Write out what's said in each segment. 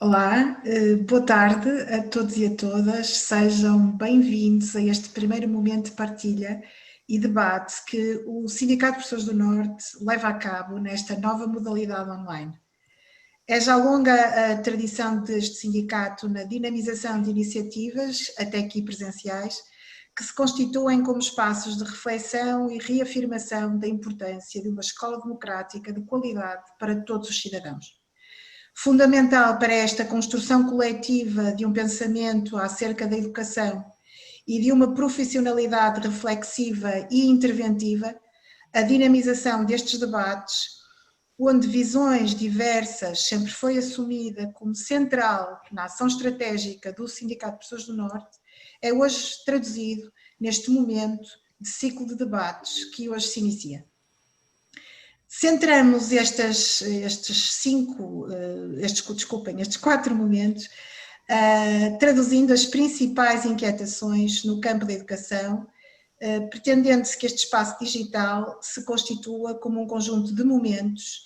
Olá, boa tarde a todos e a todas, sejam bem-vindos a este primeiro momento de partilha e debate que o Sindicato de Professores do Norte leva a cabo nesta nova modalidade online. É já longa a tradição deste sindicato na dinamização de iniciativas, até aqui presenciais, que se constituem como espaços de reflexão e reafirmação da importância de uma escola democrática de qualidade para todos os cidadãos. Fundamental para esta construção coletiva de um pensamento acerca da educação e de uma profissionalidade reflexiva e interventiva, a dinamização destes debates, onde visões diversas sempre foi assumida como central na ação estratégica do Sindicato de Professores do Norte, é hoje traduzido neste momento de ciclo de debates que hoje se inicia. Centramos estes 4 momentos, traduzindo as principais inquietações no campo da educação, pretendendo-se que este espaço digital se constitua como um conjunto de momentos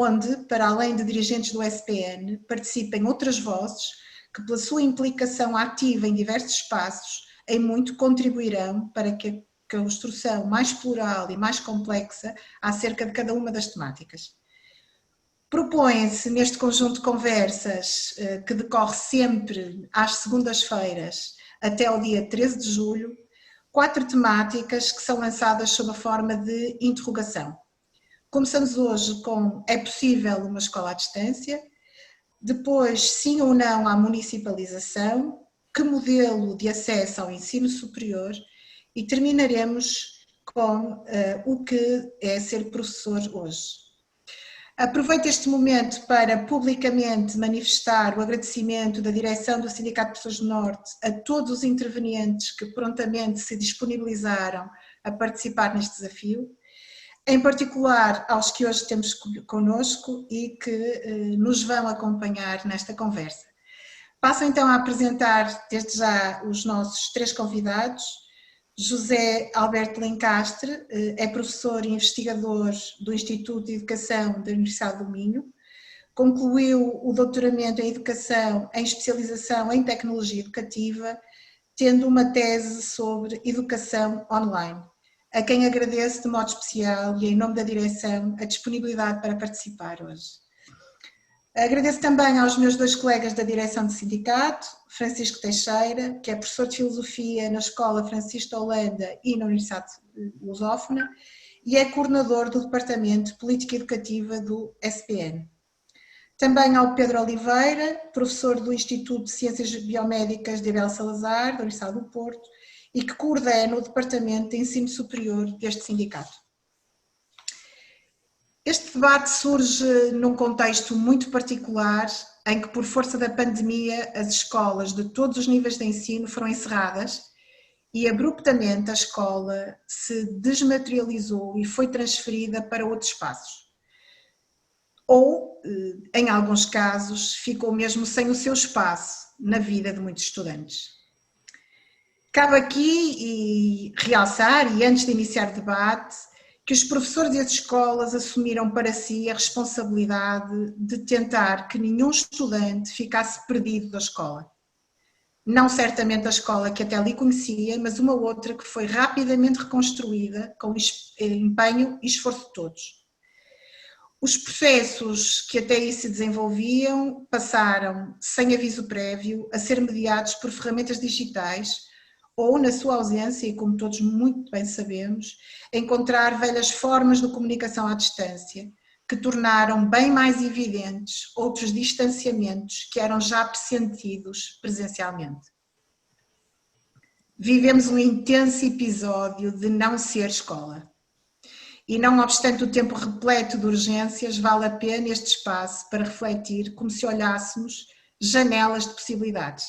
onde, para além de dirigentes do SPN, participem outras vozes que, pela sua implicação ativa em diversos espaços, em muito contribuirão para que a construção mais plural e mais complexa acerca de cada uma das temáticas. Propõem-se neste conjunto de conversas, que decorre sempre às segundas-feiras até ao dia 13 de julho, 4 temáticas que são lançadas sob a forma de interrogação. Começamos hoje com: é possível uma escola à distância? Depois, sim ou não à municipalização? Que modelo de acesso ao ensino superior? E terminaremos com o que é ser professor hoje. Aproveito este momento para publicamente manifestar o agradecimento da direção do Sindicato de Professores do Norte a todos os intervenientes que prontamente se disponibilizaram a participar neste desafio, em particular aos que hoje temos connosco e que nos vão acompanhar nesta conversa. Passo então a apresentar desde já os nossos 3 convidados. José Alberto Lencastre é professor e investigador do Instituto de Educação da Universidade do Minho, concluiu o doutoramento em Educação em especialização em Tecnologia Educativa, tendo uma tese sobre Educação Online, a quem agradeço de modo especial e em nome da direção a disponibilidade para participar hoje. Agradeço também aos meus 2 colegas da direção do sindicato, Francisco Teixeira, que é professor de Filosofia na Escola Francisco de Holanda e na Universidade Lusófona, e é coordenador do Departamento de Política Educativa do SPN. Também ao Pedro Oliveira, professor do Instituto de Ciências Biomédicas de Abel Salazar, da Universidade do Porto, e que coordena o Departamento de Ensino Superior deste sindicato. Este debate surge num contexto muito particular, em que, por força da pandemia, as escolas de todos os níveis de ensino foram encerradas e abruptamente a escola se desmaterializou e foi transferida para outros espaços. Ou, em alguns casos, ficou mesmo sem o seu espaço na vida de muitos estudantes. Cabe aqui realçar, e antes de iniciar o debate, que os professores e as escolas assumiram para si a responsabilidade de tentar que nenhum estudante ficasse perdido da escola. Não certamente a escola que até ali conhecia, mas uma outra que foi rapidamente reconstruída com empenho e esforço de todos. Os processos que até aí se desenvolviam passaram, sem aviso prévio, a ser mediados por ferramentas digitais, ou, na sua ausência, e como todos muito bem sabemos, encontrar velhas formas de comunicação à distância, que tornaram bem mais evidentes outros distanciamentos que eram já pressentidos presencialmente. Vivemos um intenso episódio de não ser escola. E não obstante o tempo repleto de urgências, vale a pena este espaço para refletir como se olhássemos janelas de possibilidades.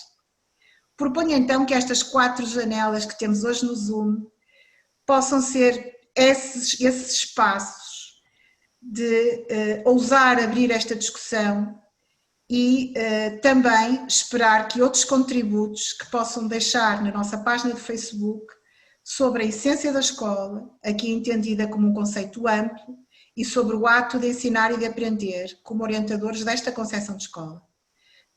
Proponho então que estas 4 janelas que temos hoje no Zoom possam ser esses espaços de ousar abrir esta discussão e também esperar que outros contributos que possam deixar na nossa página de Facebook sobre a essência da escola, aqui entendida como um conceito amplo, e sobre o ato de ensinar e de aprender como orientadores desta concepção de escola.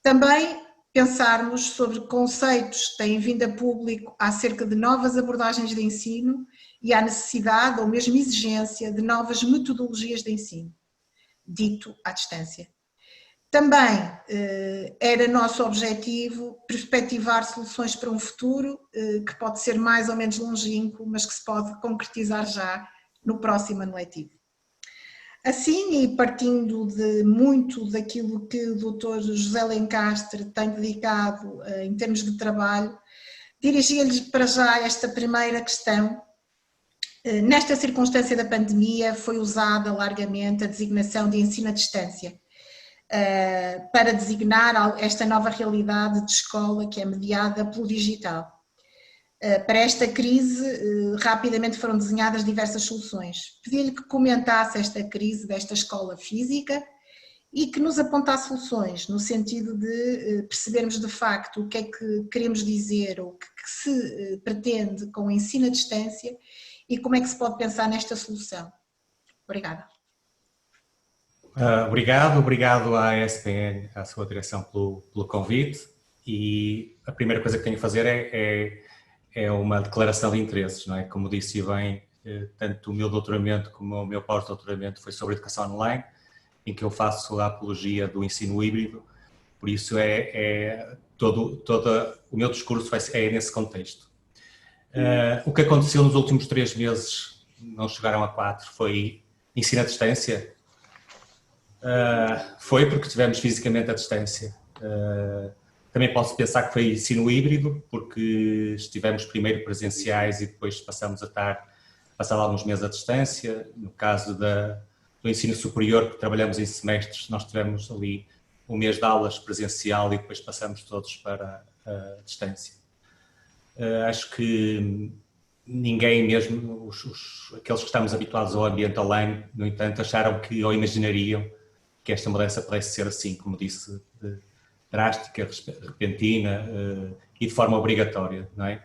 Também pensarmos sobre conceitos que têm vindo a público acerca de novas abordagens de ensino e a necessidade ou mesmo exigência de novas metodologias de ensino, dito à distância. Também era nosso objetivo perspectivar soluções para um futuro que pode ser mais ou menos longínquo, mas que se pode concretizar já no próximo ano letivo. Assim, e partindo de muito daquilo que o Dr. José Lencastre tem dedicado em termos de trabalho, dirigia-lhe para já esta primeira questão. Nesta circunstância da pandemia foi usada largamente a designação de ensino à distância, para designar esta nova realidade de escola que é mediada pelo digital. Para esta crise, rapidamente foram desenhadas diversas soluções. Pedi-lhe que comentasse esta crise desta escola física e que nos apontasse soluções, no sentido de percebermos de facto o que é que queremos dizer ou o que se pretende com o ensino à distância e como é que se pode pensar nesta solução. Obrigada. Obrigado à ESPN, à sua direção, pelo convite, e a primeira coisa que tenho que fazer é uma declaração de interesses, não é? Como disse bem, tanto o meu doutoramento como o meu pós-doutoramento foi sobre educação online, em que eu faço a apologia do ensino híbrido, por isso todo o meu discurso é nesse contexto. O que aconteceu nos últimos 3 meses, não chegaram a 4, foi ensino à distância. Foi porque estivemos fisicamente à distância. Também posso pensar que foi ensino híbrido, porque estivemos primeiro presenciais e depois passamos a passar alguns meses à distância. No caso do ensino superior, que trabalhamos em semestres, nós tivemos ali um mês de aulas presencial e depois passamos todos para a distância. Acho que ninguém, mesmo aqueles que estamos habituados ao ambiente online, no entanto, acharam que ou imaginariam que esta mudança pudesse ser assim, como disse, drástica, repentina e de forma obrigatória, não é?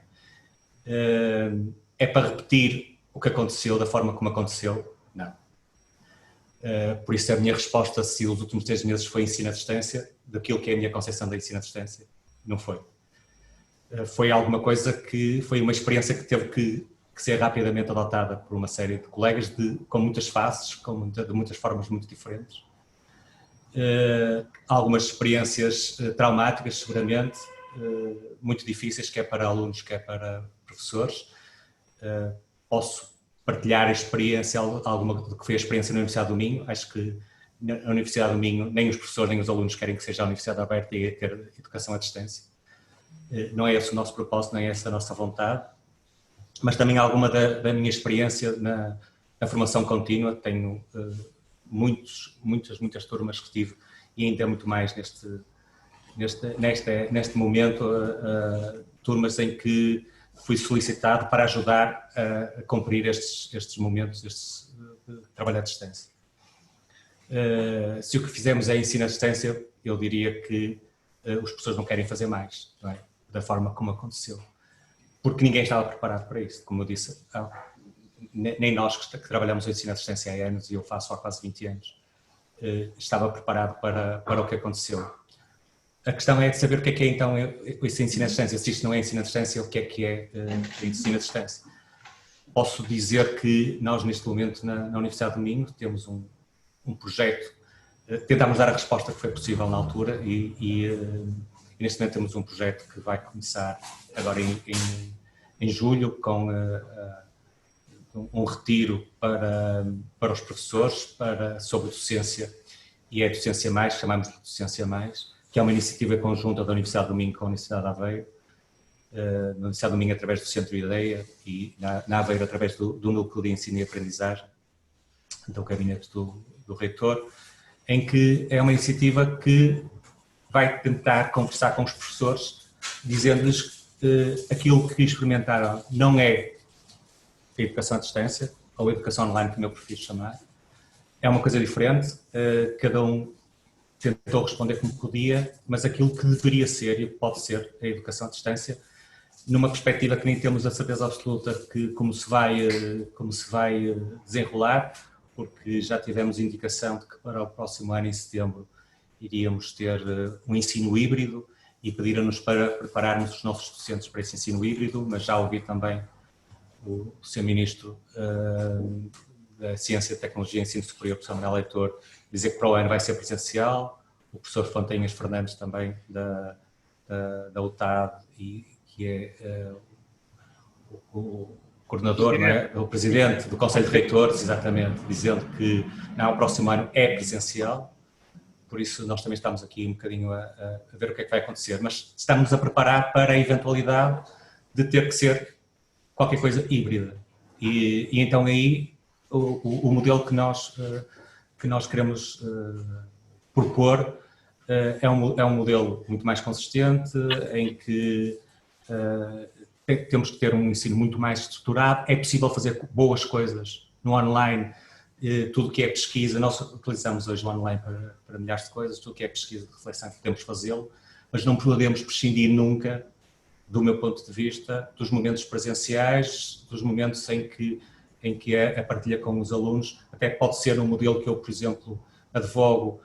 É para repetir o que aconteceu da forma como aconteceu? Não. Por isso a minha resposta, se os últimos 3 meses foi ensino à distância, daquilo que é a minha concepção da ensino à distância, não foi. Foi alguma coisa que foi uma experiência que teve que ser rapidamente adotada por uma série de colegas com muitas faces, de muitas formas muito diferentes. Algumas experiências traumáticas, seguramente, muito difíceis, quer para alunos, quer para professores. Posso partilhar a experiência, alguma do que foi a experiência na Universidade do Minho. Acho que na Universidade do Minho nem os professores nem os alunos querem que seja a Universidade aberta e ter educação à distância. Não é esse o nosso propósito, não é essa a nossa vontade, mas também alguma da minha experiência na formação contínua. Tenho muitas turmas que tive e ainda muito mais neste momento, turmas em que fui solicitado para ajudar a cumprir estes momentos de trabalho à distância. Se o que fizemos é ensino à distância, eu diria que os professores não querem fazer mais, não é? Da forma como aconteceu, porque ninguém estava preparado para isso, como eu disse. Nem nós que trabalhamos em ensino à distância há anos, e eu faço há quase 20 anos, estava preparado para o que aconteceu. A questão é de saber o que é então esse ensino à distância. Se isto não é ensino à distância, o que é ensino à distância? Posso dizer que nós, neste momento, na Universidade do Minho, temos um projeto. Tentámos dar a resposta que foi possível na altura e neste momento temos um projeto que vai começar agora em julho, com um retiro para os professores sobre docência, e é Docência Mais, chamamos de Docência Mais, que é uma iniciativa conjunta da Universidade do Minho com a Universidade de Aveiro, na Universidade do Minho através do Centro Ideia e na Aveiro através do Núcleo de Ensino e Aprendizagem, do gabinete do reitor, em que é uma iniciativa que vai tentar conversar com os professores, dizendo-lhes aquilo que experimentaram não é a educação à distância, ou a educação online, como eu prefiro chamar. É uma coisa diferente, cada um tentou responder como podia, mas aquilo que deveria ser e pode ser a educação à distância, numa perspectiva que nem temos a certeza absoluta que como se vai desenrolar, porque já tivemos indicação de que para o próximo ano, em setembro, iríamos ter um ensino híbrido e pediram-nos para prepararmos os nossos docentes para esse ensino híbrido, mas já ouvi também o Sr. Ministro da Ciência, Tecnologia e Ensino Superior, professor Manuel Leitor, dizer que para o ano vai ser presencial, o professor Fontanhas Fernandes também da UTAD, e que é o coordenador, não é? O presidente do Conselho de Reitores, exatamente, dizendo que não, o próximo ano é presencial, por isso nós também estamos aqui um bocadinho a ver o que é que vai acontecer, mas estamos a preparar para a eventualidade de ter que ser qualquer coisa híbrida. E então aí o modelo que nós queremos propor é um modelo muito mais consistente, em que temos que ter um ensino muito mais estruturado. É possível fazer boas coisas no online, tudo que é pesquisa, nós utilizamos hoje o online para milhares de coisas, tudo que é pesquisa de reflexão podemos fazê-lo, mas não podemos prescindir nunca, do meu ponto de vista, dos momentos presenciais, dos momentos em que a partilha com os alunos, até pode ser um modelo que eu, por exemplo, advogo.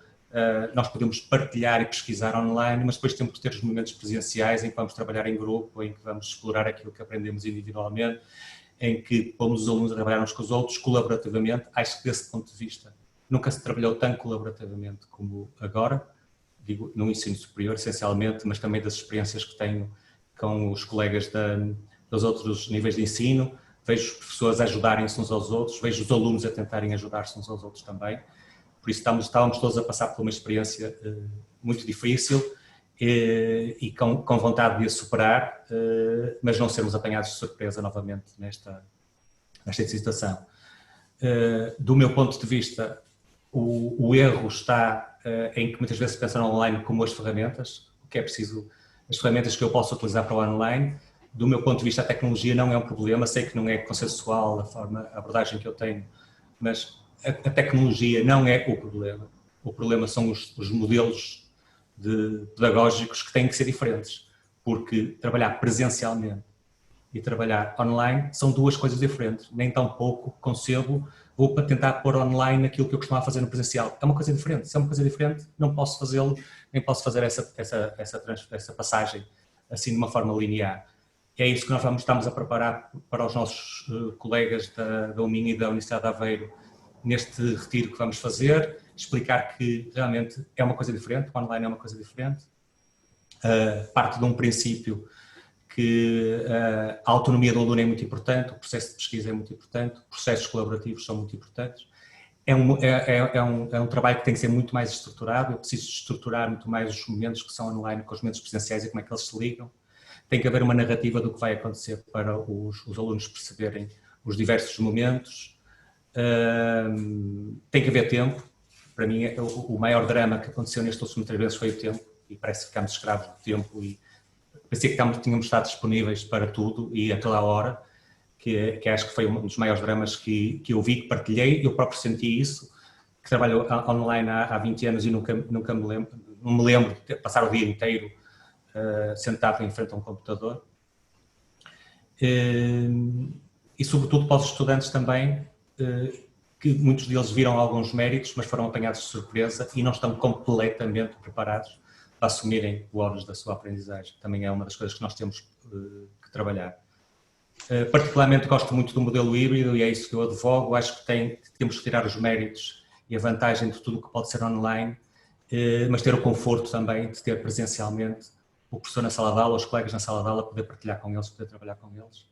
Nós podemos partilhar e pesquisar online, mas depois temos que ter os momentos presenciais em que vamos trabalhar em grupo, em que vamos explorar aquilo que aprendemos individualmente, em que pomos os alunos a trabalhar uns com os outros, colaborativamente. Acho que desse ponto de vista nunca se trabalhou tão colaborativamente como agora, digo, no ensino superior, essencialmente, mas também das experiências que tenho com os colegas dos outros níveis de ensino. Vejo os professores ajudarem-se uns aos outros, vejo os alunos a tentarem ajudar-se uns aos outros também. Por isso estávamos todos a passar por uma experiência muito difícil e com vontade de a superar, mas não sermos apanhados de surpresa novamente nesta situação. Do meu ponto de vista, o erro está em que muitas vezes se pensa no online como as ferramentas, o que é preciso, as ferramentas que eu posso utilizar para o online. Do meu ponto de vista, a tecnologia não é um problema, sei que não é consensual a abordagem que eu tenho, mas a tecnologia não é o problema. O problema são os modelos pedagógicos que têm que ser diferentes, porque trabalhar presencialmente e trabalhar online são duas coisas diferentes. Nem tão pouco concebo, vou para tentar pôr online aquilo que eu costumava fazer no presencial. É uma coisa diferente. Se é uma coisa diferente, não posso fazê-lo, nem posso fazer essa passagem assim de uma forma linear. É isso que nós estamos a preparar para os nossos colegas da UMIN e da Universidade de Aveiro neste retiro que vamos fazer, explicar que realmente é uma coisa diferente, o online é uma coisa diferente, parte de um princípio que a autonomia do aluno é muito importante, o processo de pesquisa é muito importante, processos colaborativos são muito importantes. É um trabalho que tem que ser muito mais estruturado, eu preciso estruturar muito mais os momentos que são online com os momentos presenciais e como é que eles se ligam. Tem que haver uma narrativa do que vai acontecer para os alunos perceberem os diversos momentos. Tem que haver tempo. Para mim, o maior drama que aconteceu nestes últimos 3 meses foi o tempo, e parece que ficamos escravos do tempo e parecia que tínhamos estado disponíveis para tudo e a toda a hora, que acho que foi um dos maiores dramas que eu vi, que partilhei. Eu próprio senti isso, que trabalho online há 20 anos e nunca me lembro de passar o dia inteiro sentado em frente a um computador. E sobretudo para os estudantes também, que muitos deles viram alguns méritos, mas foram apanhados de surpresa e não estão completamente preparados para assumirem o ónus da sua aprendizagem. Também é uma das coisas que nós temos que trabalhar. Particularmente gosto muito do modelo híbrido e é isso que eu advogo. Acho que temos que tirar os méritos e a vantagem de tudo o que pode ser online, mas ter o conforto também de ter presencialmente o professor na sala de aula, os colegas na sala de aula, poder partilhar com eles, poder trabalhar com eles.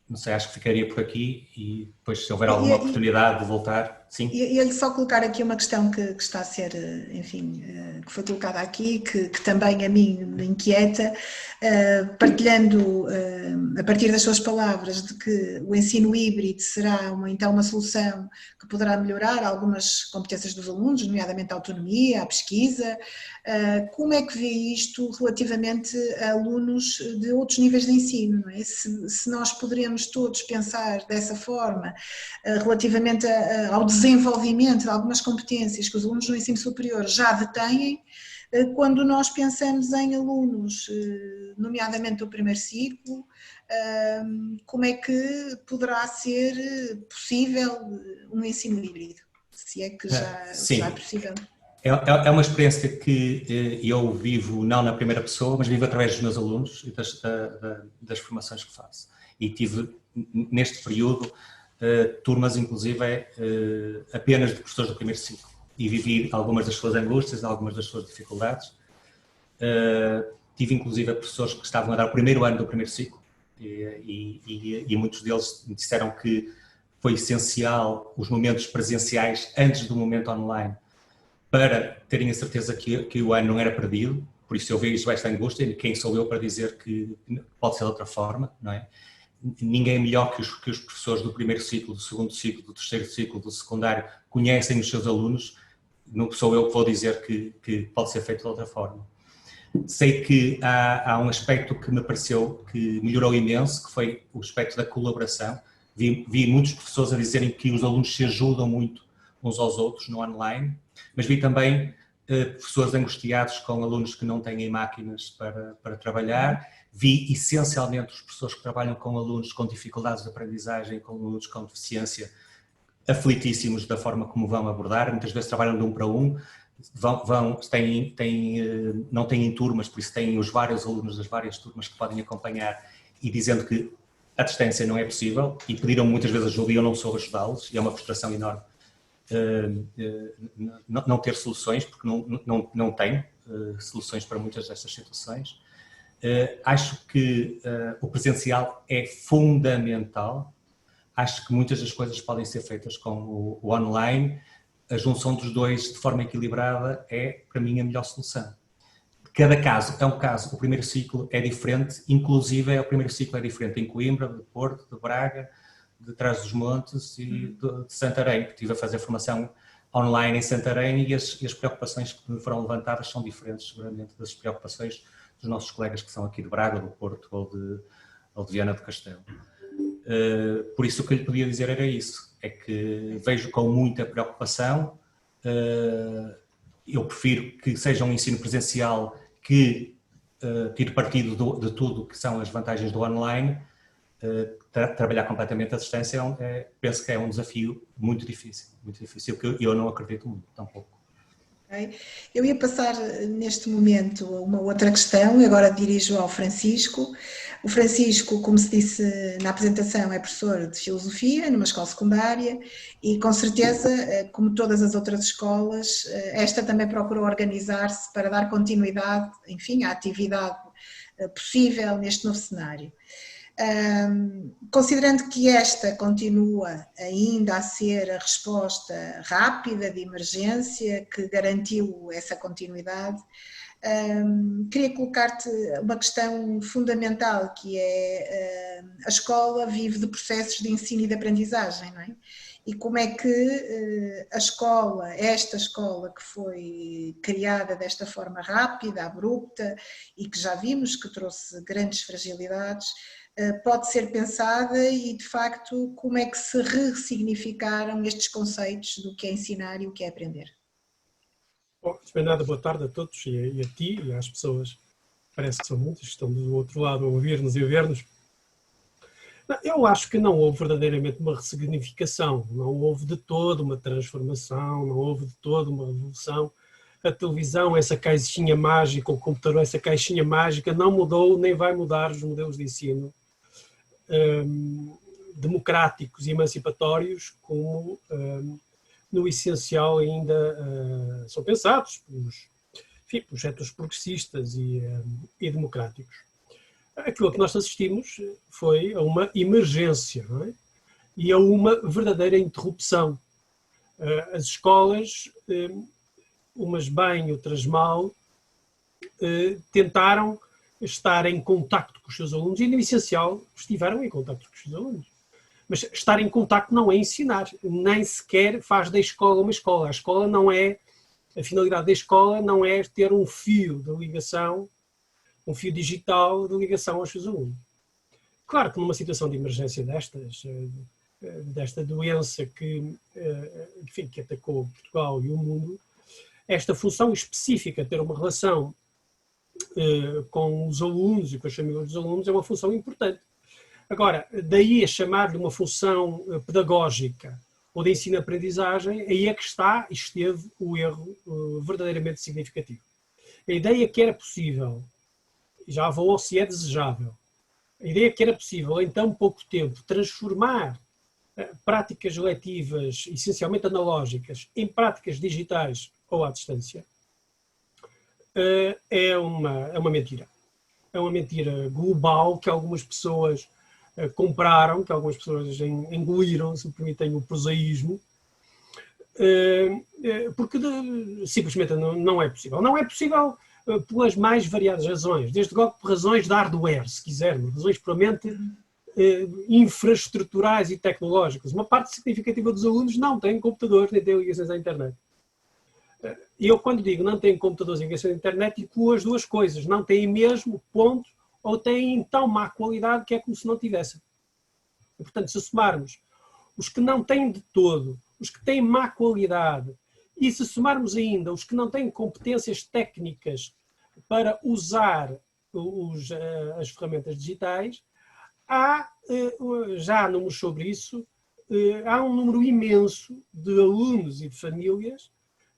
Não sei, acho que ficaria por aqui e depois, se houver alguma oportunidade de voltar, sim. E ele só colocar aqui uma questão que está a ser, enfim, que foi colocada aqui, que também a mim me inquieta, partilhando a partir das suas palavras de que o ensino híbrido será então uma solução que poderá melhorar algumas competências dos alunos, nomeadamente a autonomia, a pesquisa. Como é que vê isto relativamente a alunos de outros níveis de ensino, não é? Se nós poderemos todos pensar dessa forma relativamente ao desenvolvimento de algumas competências que os alunos no ensino superior já detêm também quando nós pensamos em alunos, nomeadamente do primeiro ciclo, como é que poderá ser possível um ensino híbrido, se é que já é possível. É uma experiência que eu vivo não na primeira pessoa, mas vivo através dos meus alunos e das formações que faço. E tive, neste período, turmas, inclusive, apenas de professores do primeiro ciclo. E vivi algumas das suas angústias, algumas das suas dificuldades. Tive, inclusive, professores que estavam a dar o primeiro ano do primeiro ciclo e muitos deles me disseram que foi essencial os momentos presenciais antes do momento online para terem a certeza que o ano não era perdido. Por isso eu vejo esta angústia e quem sou eu para dizer que pode ser de outra forma, não é? Ninguém é melhor que os professores do primeiro ciclo, do segundo ciclo, do terceiro ciclo, do secundário, conhecem os seus alunos, não sou eu que vou dizer que pode ser feito de outra forma. Sei que há um aspecto que me pareceu que melhorou imenso, que foi o aspecto da colaboração. Vi muitos professores a dizerem que os alunos se ajudam muito uns aos outros no online, mas vi também professores angustiados com alunos que não têm máquinas para trabalhar. Vi essencialmente os professores que trabalham com alunos com dificuldades de aprendizagem, com alunos com deficiência, aflitíssimos da forma como vão abordar. Muitas vezes trabalham de um para um, não têm turmas, por isso têm os vários alunos das várias turmas que podem acompanhar e dizendo que a distância não é possível e pediram muitas vezes ajuda e eu não soube ajudá-los e é uma frustração enorme não ter soluções, porque não tenho soluções para muitas destas situações. Acho que o presencial é fundamental. Acho que muitas das coisas podem ser feitas com o online. A junção dos dois de forma equilibrada é, para mim, a melhor solução. Cada caso é um caso. O primeiro ciclo é diferente, inclusive o primeiro ciclo é diferente em Coimbra, de Porto, de Braga, de Trás-os-Montes e de Santarém, que estive a fazer formação online em Santarém e as preocupações que me foram levantadas são diferentes, seguramente, das preocupações dos nossos colegas que são aqui de Braga, do Porto ou de Viana do Castelo. Por isso o que eu lhe podia dizer era isso, é que vejo com muita preocupação, eu prefiro que seja um ensino presencial que tire partido de tudo que são as vantagens do online. Trabalhar completamente à distância penso que é um desafio muito difícil, que eu não acredito muito, tampouco. Okay. Eu ia passar neste momento a uma outra questão, agora dirijo ao Francisco. O Francisco, como se disse na apresentação, é professor de filosofia numa escola secundária e com certeza, como todas as outras escolas, esta também procurou organizar-se para dar continuidade, enfim, à atividade possível neste novo cenário. Considerando que esta continua ainda a ser a resposta rápida de emergência que garantiu essa continuidade, queria colocar-te uma questão fundamental, que é a escola vive de processos de ensino e de aprendizagem, não é? E como é que a escola, esta escola que foi criada desta forma rápida, abrupta e que já vimos que trouxe grandes fragilidades, pode ser pensada e, de facto, como é que se ressignificaram estes conceitos do que é ensinar e o que é aprender? Bom, de nada, boa tarde a todos e a ti e às pessoas, parece que são muitas, que estão do outro lado a ouvir-nos e a ver-nos. Eu acho que não houve verdadeiramente uma ressignificação, não houve de todo uma transformação, não houve de todo uma revolução. A televisão, essa caixinha mágica, o computador, essa caixinha mágica, não mudou nem vai mudar os modelos de ensino democráticos e emancipatórios, como no essencial ainda são pensados pelos projetos progressistas e democráticos. Aquilo que nós assistimos foi a uma emergência, não é? E a uma verdadeira interrupção. As escolas, umas bem, outras mal, tentaram estar em contacto com os seus alunos e, no essencial, estiveram em contacto com os seus alunos. Mas estar em contacto não é ensinar, nem sequer faz da escola uma escola. A escola não é, a finalidade da escola não é ter um fio de ligação, um fio digital de ligação aos seus alunos. Claro que numa situação de emergência desta doença que atacou Portugal e o mundo, esta função específica, ter uma relação com os alunos e com as famílias dos alunos, é uma função importante. Agora, daí a chamar-lhe uma função pedagógica ou de ensino-aprendizagem, aí é que está e esteve o erro verdadeiramente significativo. A ideia que era possível, já avaliou se é desejável, a ideia que era possível em tão pouco tempo transformar práticas letivas essencialmente analógicas em práticas digitais ou à distância, é uma mentira. É uma mentira global que algumas pessoas compraram, que algumas pessoas engoliram, se me permitem o prosaísmo, porque simplesmente não é possível. Não é possível pelas mais variadas razões, desde logo por razões de hardware, se quisermos, razões puramente infraestruturais e tecnológicas. Uma parte significativa dos alunos não tem computadores nem tem ligações à internet. E eu, quando digo não têm computadores e ligações à internet, incluo as duas coisas. Não têm mesmo, ponto, ou têm em tão má qualidade que é como se não tivessem. E, portanto, se somarmos os que não têm de todo, os que têm má qualidade, e se somarmos ainda os que não têm competências técnicas para usar as ferramentas digitais, há, já há números sobre isso, há um número imenso de alunos e de famílias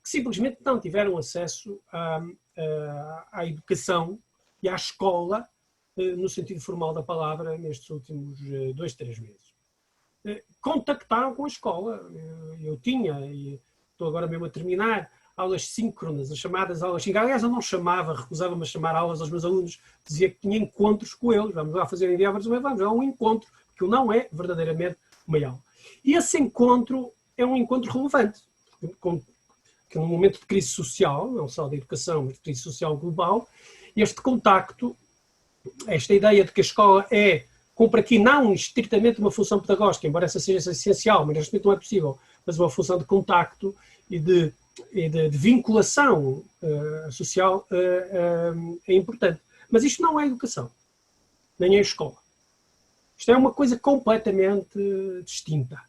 que simplesmente não tiveram acesso à educação e à escola, no sentido formal da palavra, nestes últimos 2, 3 meses. Contactaram com a escola. Eu tinha, e estou agora mesmo a terminar, aulas síncronas, as chamadas aulas síncronas. Aliás, eu não chamava, recusava-me a chamar aulas aos meus alunos, dizia que tinha encontros com eles. Vamos lá fazer enviar-vos, vamos a um encontro, porque não é verdadeiramente uma aula. E esse encontro é um encontro relevante, que num momento de crise social, não só da educação, mas de crise social global, este contacto, esta ideia de que a escola cumpre aqui não estritamente uma função pedagógica, embora essa seja essencial, mas neste momento não é possível, mas uma função de contacto e de vinculação social é importante. Mas isto não é educação, nem é escola. Isto é uma coisa completamente distinta.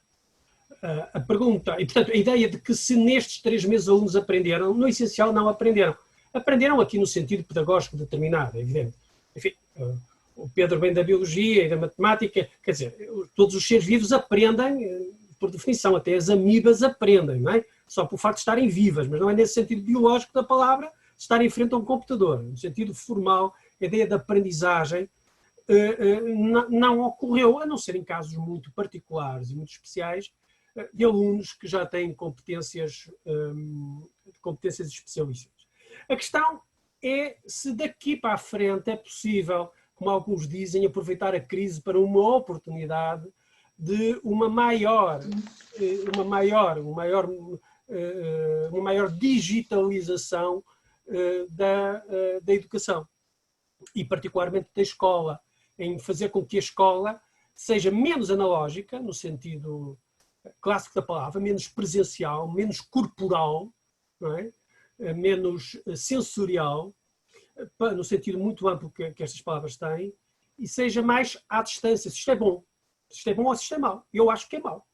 A pergunta, e portanto a ideia de que se nestes 3 meses os alunos aprenderam, no essencial não aprenderam. Aprenderam aqui no sentido pedagógico determinado, é evidente. Enfim, o Pedro vem da biologia e da matemática, quer dizer, todos os seres vivos aprendem, por definição, até as amibas aprendem, não é? Só por facto de estarem vivas, mas não é nesse sentido biológico da palavra, estar em frente a um computador. No sentido formal, a ideia da aprendizagem não ocorreu, a não ser em casos muito particulares e muito especiais, de alunos que já têm competências especialíssimas. A questão é se daqui para a frente é possível, como alguns dizem, aproveitar a crise para uma oportunidade de uma maior digitalização da educação e particularmente da escola, em fazer com que a escola seja menos analógica, no sentido clássico da palavra, menos presencial, menos corporal, não é? Menos sensorial, no sentido muito amplo que estas palavras têm, e seja mais à distância. Se isto é bom. Se isto é bom ou se isto é mau. Eu acho que é mau.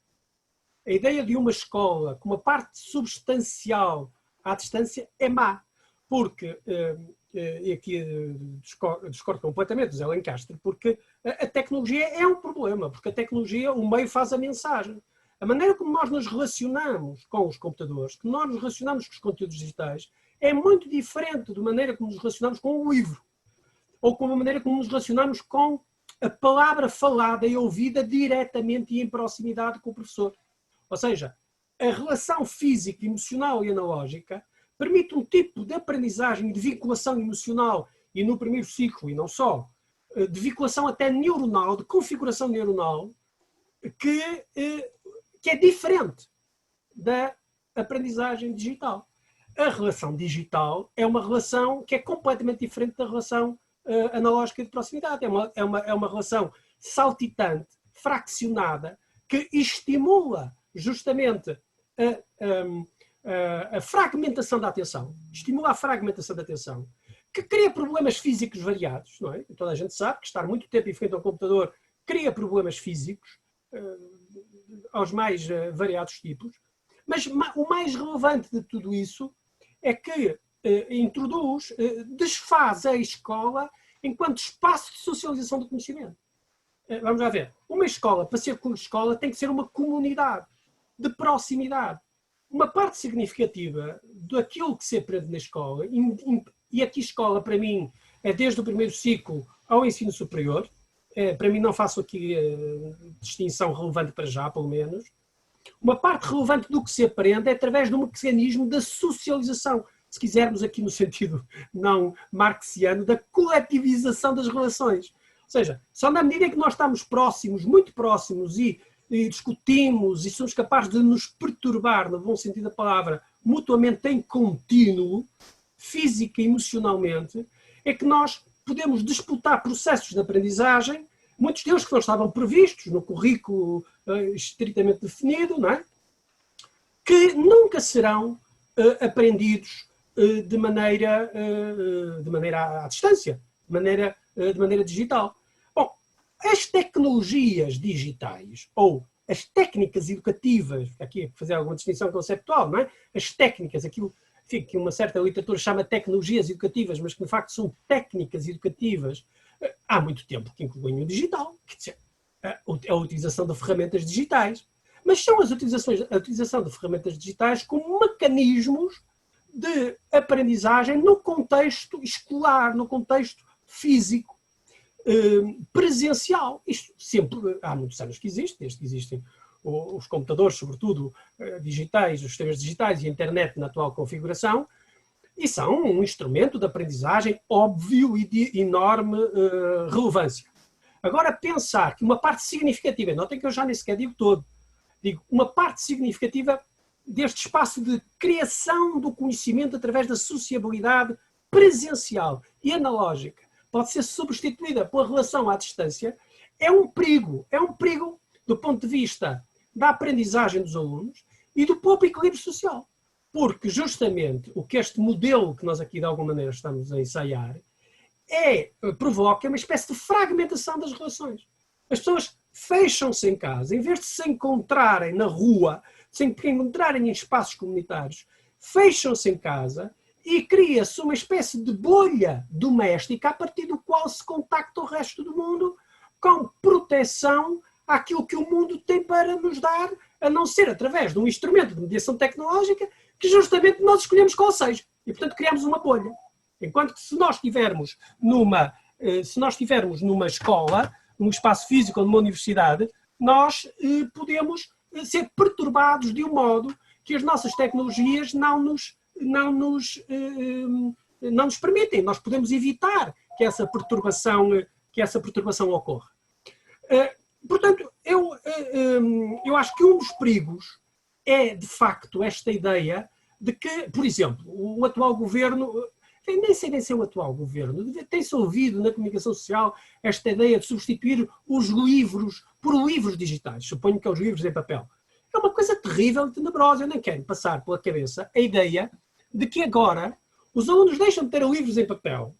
A ideia de uma escola com uma parte substancial à distância é má. Porque, e aqui discordo completamente do Zé Lencastre, porque a tecnologia é um problema, porque a tecnologia, o meio faz a mensagem. A maneira como nós nos relacionamos com os computadores, como nós nos relacionamos com os conteúdos digitais, é muito diferente da maneira como nos relacionamos com o livro, ou com a maneira como nos relacionamos com a palavra falada e ouvida diretamente e em proximidade com o professor. Ou seja, a relação física, emocional e analógica permite um tipo de aprendizagem e de vinculação emocional, e no primeiro ciclo, e não só, de vinculação até neuronal, de configuração neuronal, que é diferente da aprendizagem digital. A relação digital é uma relação que é completamente diferente da relação analógica de proximidade. É uma relação saltitante, fraccionada, que estimula justamente a fragmentação da atenção, estimula a fragmentação da atenção, que cria problemas físicos variados, não é? Toda a gente sabe que estar muito tempo em frente ao computador cria problemas físicos, aos mais variados tipos, mas o mais relevante de tudo isso é que desfaz a escola enquanto espaço de socialização do conhecimento. Vamos lá ver. Uma escola, para ser escola, tem que ser uma comunidade de proximidade. Uma parte significativa daquilo que se aprende na escola, e aqui escola, para mim, é desde o primeiro ciclo ao ensino superior. Para mim, não faço aqui distinção relevante para já, pelo menos. Uma parte relevante do que se aprende é através de um mecanismo da socialização. Se quisermos aqui no sentido não marxiano, da coletivização das relações. Ou seja, só na medida em que nós estamos próximos, muito próximos, e discutimos e somos capazes de nos perturbar, no bom sentido da palavra, mutuamente em contínuo, física e emocionalmente, é que nós podemos disputar processos de aprendizagem, muitos deles que não estavam previstos no currículo estritamente definido, não é? Que nunca serão aprendidos de maneira à distância, de maneira digital. Bom, as tecnologias digitais, ou as técnicas educativas, aqui fazer alguma distinção conceptual, não é? As técnicas, aquilo que uma certa literatura chama tecnologias educativas, mas que de facto são técnicas educativas, há muito tempo que incluem o digital, quer dizer, a utilização de ferramentas digitais. Mas são a utilização de ferramentas digitais como mecanismos de aprendizagem no contexto escolar, no contexto físico, presencial. Isto sempre, há muitos anos que existe, desde que existem os computadores, sobretudo digitais, os sistemas digitais e a internet na atual configuração, e são um instrumento de aprendizagem óbvio e de enorme relevância. Agora, pensar que uma parte significativa, notem que eu já nem sequer digo todo, digo uma parte significativa deste espaço de criação do conhecimento através da sociabilidade presencial e analógica pode ser substituída pela relação à distância, é um perigo do ponto de vista da aprendizagem dos alunos e do próprio equilíbrio social. Porque justamente o que este modelo que nós aqui de alguma maneira estamos a ensaiar provoca uma espécie de fragmentação das relações. As pessoas fecham-se em casa, em vez de se encontrarem na rua, de se encontrarem em espaços comunitários, fecham-se em casa e cria-se uma espécie de bolha doméstica a partir do qual se contacta o resto do mundo com proteção àquilo que o mundo tem para nos dar, a não ser através de um instrumento de mediação tecnológica que justamente nós escolhemos qual seja. E, portanto, criamos uma bolha. Enquanto que se nós estivermos numa escola, num espaço físico ou numa universidade, nós podemos ser perturbados de um modo que as nossas tecnologias não nos permitem. Nós podemos evitar que essa perturbação ocorra. Portanto, eu acho que um dos perigos é, de facto, esta ideia de que, por exemplo, o atual governo, nem sei se é o atual governo, tem-se ouvido na comunicação social esta ideia de substituir os livros por livros digitais. Suponho que é os livros em papel. É uma coisa terrível e tenebrosa. Eu nem quero passar pela cabeça a ideia de que agora os alunos deixam de ter livros em papel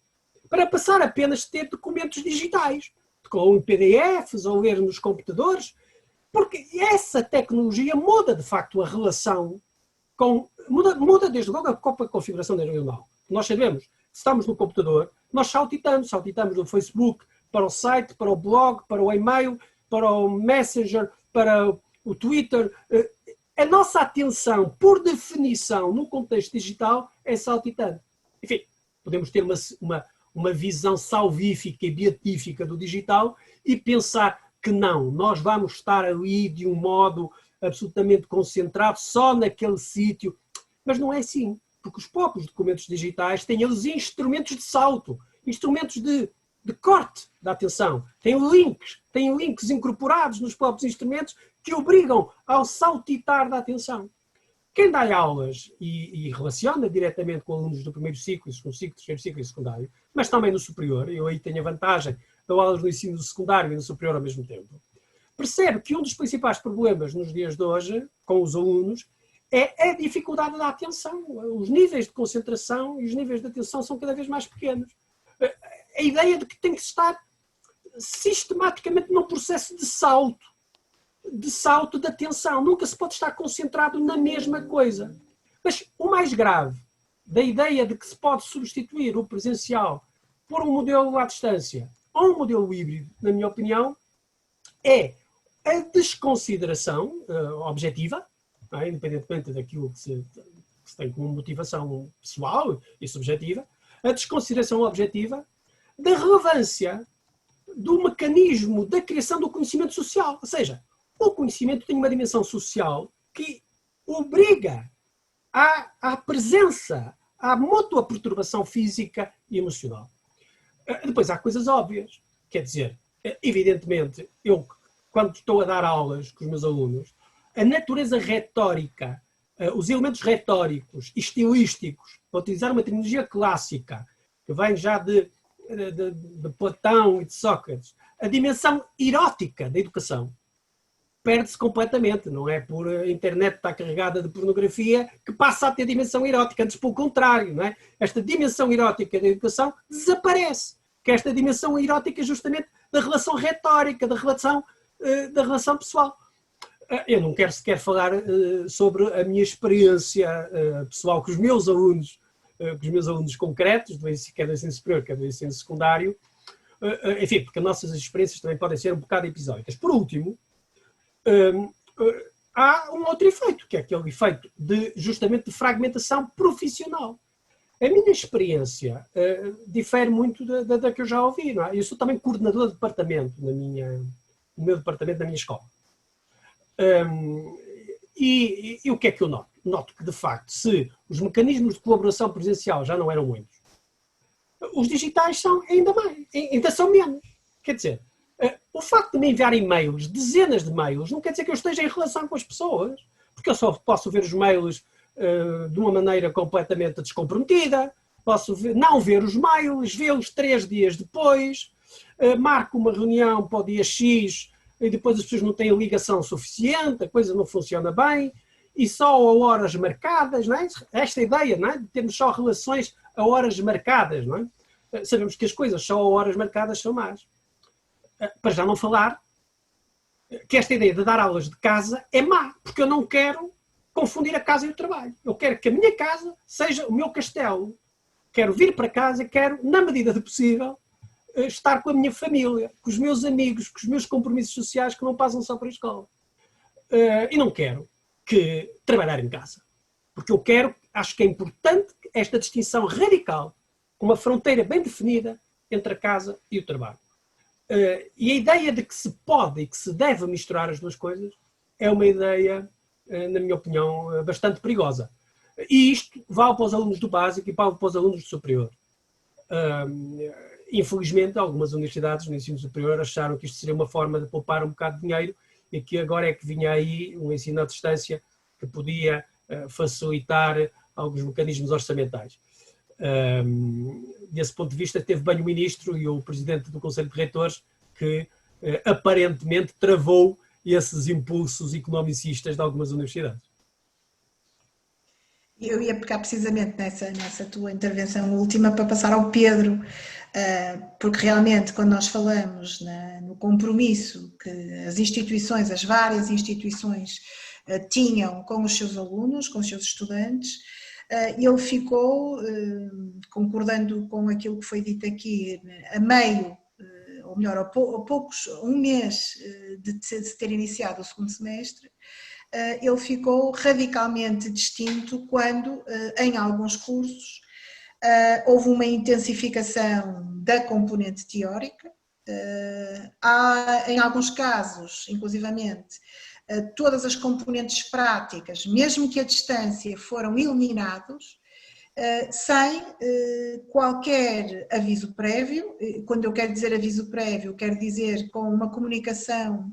para passar apenas a ter documentos digitais, com PDFs ou ler nos computadores, porque essa tecnologia muda de facto a relação, muda desde logo a configuração neuronal. Nós sabemos, se estamos no computador, nós saltitamos do Facebook para o site, para o blog, para o e-mail, para o Messenger, para o Twitter. A nossa atenção, por definição, no contexto digital, é saltitante. Enfim, podemos ter uma visão salvífica e beatífica do digital e pensar que não, nós vamos estar ali de um modo absolutamente concentrado só naquele sítio. Mas não é assim, porque os próprios documentos digitais têm eles instrumentos de salto, instrumentos de corte da atenção. Têm links incorporados nos próprios instrumentos que obrigam ao saltitar da atenção. Quem dá aulas e relaciona diretamente com alunos do primeiro ciclo, segundo ciclo, terceiro ciclo e secundário, mas também no superior, eu aí tenho a vantagem de dar aulas no ensino secundário e no superior ao mesmo tempo, percebe que um dos principais problemas nos dias de hoje, com os alunos, é a dificuldade da atenção. Os níveis de concentração e os níveis de atenção são cada vez mais pequenos. A ideia de que tem que estar sistematicamente num processo de salto de atenção. Nunca se pode estar concentrado na mesma coisa. Mas o mais grave da ideia de que se pode substituir o presencial por um modelo à distância ou um modelo híbrido, na minha opinião, é a desconsideração objetiva, independentemente daquilo que se tem como motivação pessoal e subjetiva, a desconsideração objetiva da relevância do mecanismo da criação do conhecimento social. Ou seja, o conhecimento tem uma dimensão social que obriga à presença, à mútua perturbação física e emocional. Depois há coisas óbvias. Quer dizer, evidentemente, eu, quando estou a dar aulas com os meus alunos, a natureza retórica, os elementos retóricos e estilísticos, para utilizar uma terminologia clássica, que vem já de Platão e de Sócrates, a dimensão erótica da educação perde-se completamente. Não é por a internet estar carregada de pornografia que passa a ter dimensão erótica, antes pelo contrário, não é? Esta dimensão erótica da educação desaparece, que é esta dimensão erótica justamente da relação retórica, da relação pessoal. Eu não quero sequer falar sobre a minha experiência pessoal com os meus alunos concretos, quer do ensino superior, quer do ensino secundário, enfim, porque as nossas experiências também podem ser um bocado episódicas. Por último, há um outro efeito, que é aquele efeito justamente de fragmentação profissional. A minha experiência difere muito da que eu já ouvi. Não é? Eu sou também coordenador de departamento no meu departamento, na minha escola. E o que é que eu noto? Noto que, de facto, se os mecanismos de colaboração presencial já não eram muitos, os digitais são ainda são menos. Quer dizer, o facto de me enviar e-mails, dezenas de e-mails, não quer dizer que eu esteja em relação com as pessoas, porque eu só posso ver os e-mails de uma maneira completamente descomprometida, posso não ver os e-mails, vê-los 3 dias depois, marco uma reunião para o dia X e depois as pessoas não têm ligação suficiente, a coisa não funciona bem, e só a horas marcadas, não é? Esta ideia, não é? De termos só relações a horas marcadas, não é? Sabemos que as coisas só a horas marcadas são más. Para já não falar que esta ideia de dar aulas de casa é má, porque eu não quero confundir a casa e o trabalho. Eu quero que a minha casa seja o meu castelo. Quero vir para casa, quero, na medida do possível, estar com a minha família, com os meus amigos, com os meus compromissos sociais que não passam só para a escola. E não quero trabalhar em casa. Porque eu acho que é importante esta distinção radical, com uma fronteira bem definida entre a casa e o trabalho. E a ideia de que se pode e que se deve misturar as duas coisas é uma ideia, na minha opinião, bastante perigosa. E isto vale para os alunos do básico e vale para os alunos do superior. Infelizmente, algumas universidades no ensino superior acharam que isto seria uma forma de poupar um bocado de dinheiro e que agora é que vinha aí um ensino à distância que podia facilitar alguns mecanismos orçamentais. Desse ponto de vista, teve bem o Ministro e o Presidente do Conselho de Reitores que aparentemente travou esses impulsos economicistas de algumas universidades. Eu ia pegar precisamente nessa tua intervenção última para passar ao Pedro, porque realmente quando nós falamos no compromisso que as várias instituições tinham com os seus alunos, com os seus estudantes, ele ficou, concordando com aquilo que foi dito aqui, a meio, ou melhor, a poucos, um mês de ter iniciado o segundo semestre, ele ficou radicalmente distinto quando, em alguns cursos, houve uma intensificação da componente teórica. Há, em alguns casos, inclusivamente, todas as componentes práticas, mesmo que à distância, foram eliminados, sem qualquer aviso prévio. Quando eu quero dizer aviso prévio, quero dizer com uma comunicação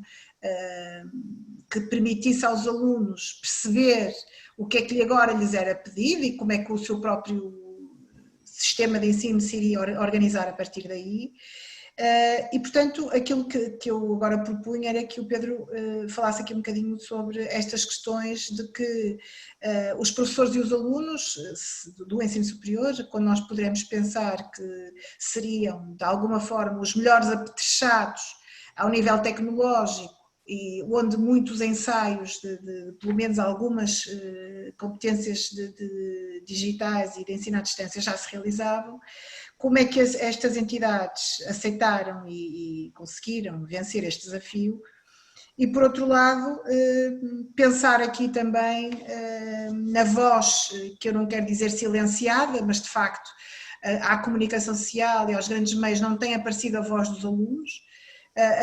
que permitisse aos alunos perceber o que é que agora lhes era pedido e como é que o seu próprio sistema de ensino se iria organizar a partir daí. E, portanto, aquilo que eu agora propunha era que o Pedro falasse aqui um bocadinho sobre estas questões de que os professores e os alunos do ensino superior, quando nós poderemos pensar que seriam, de alguma forma, os melhores apetrechados ao nível tecnológico e onde muitos ensaios de pelo menos algumas competências digitais e de ensino à distância já se realizavam, como é que estas entidades aceitaram e conseguiram vencer este desafio. E, por outro lado, pensar aqui também na voz, que eu não quero dizer silenciada, mas de facto à comunicação social e aos grandes meios não tem aparecido a voz dos alunos.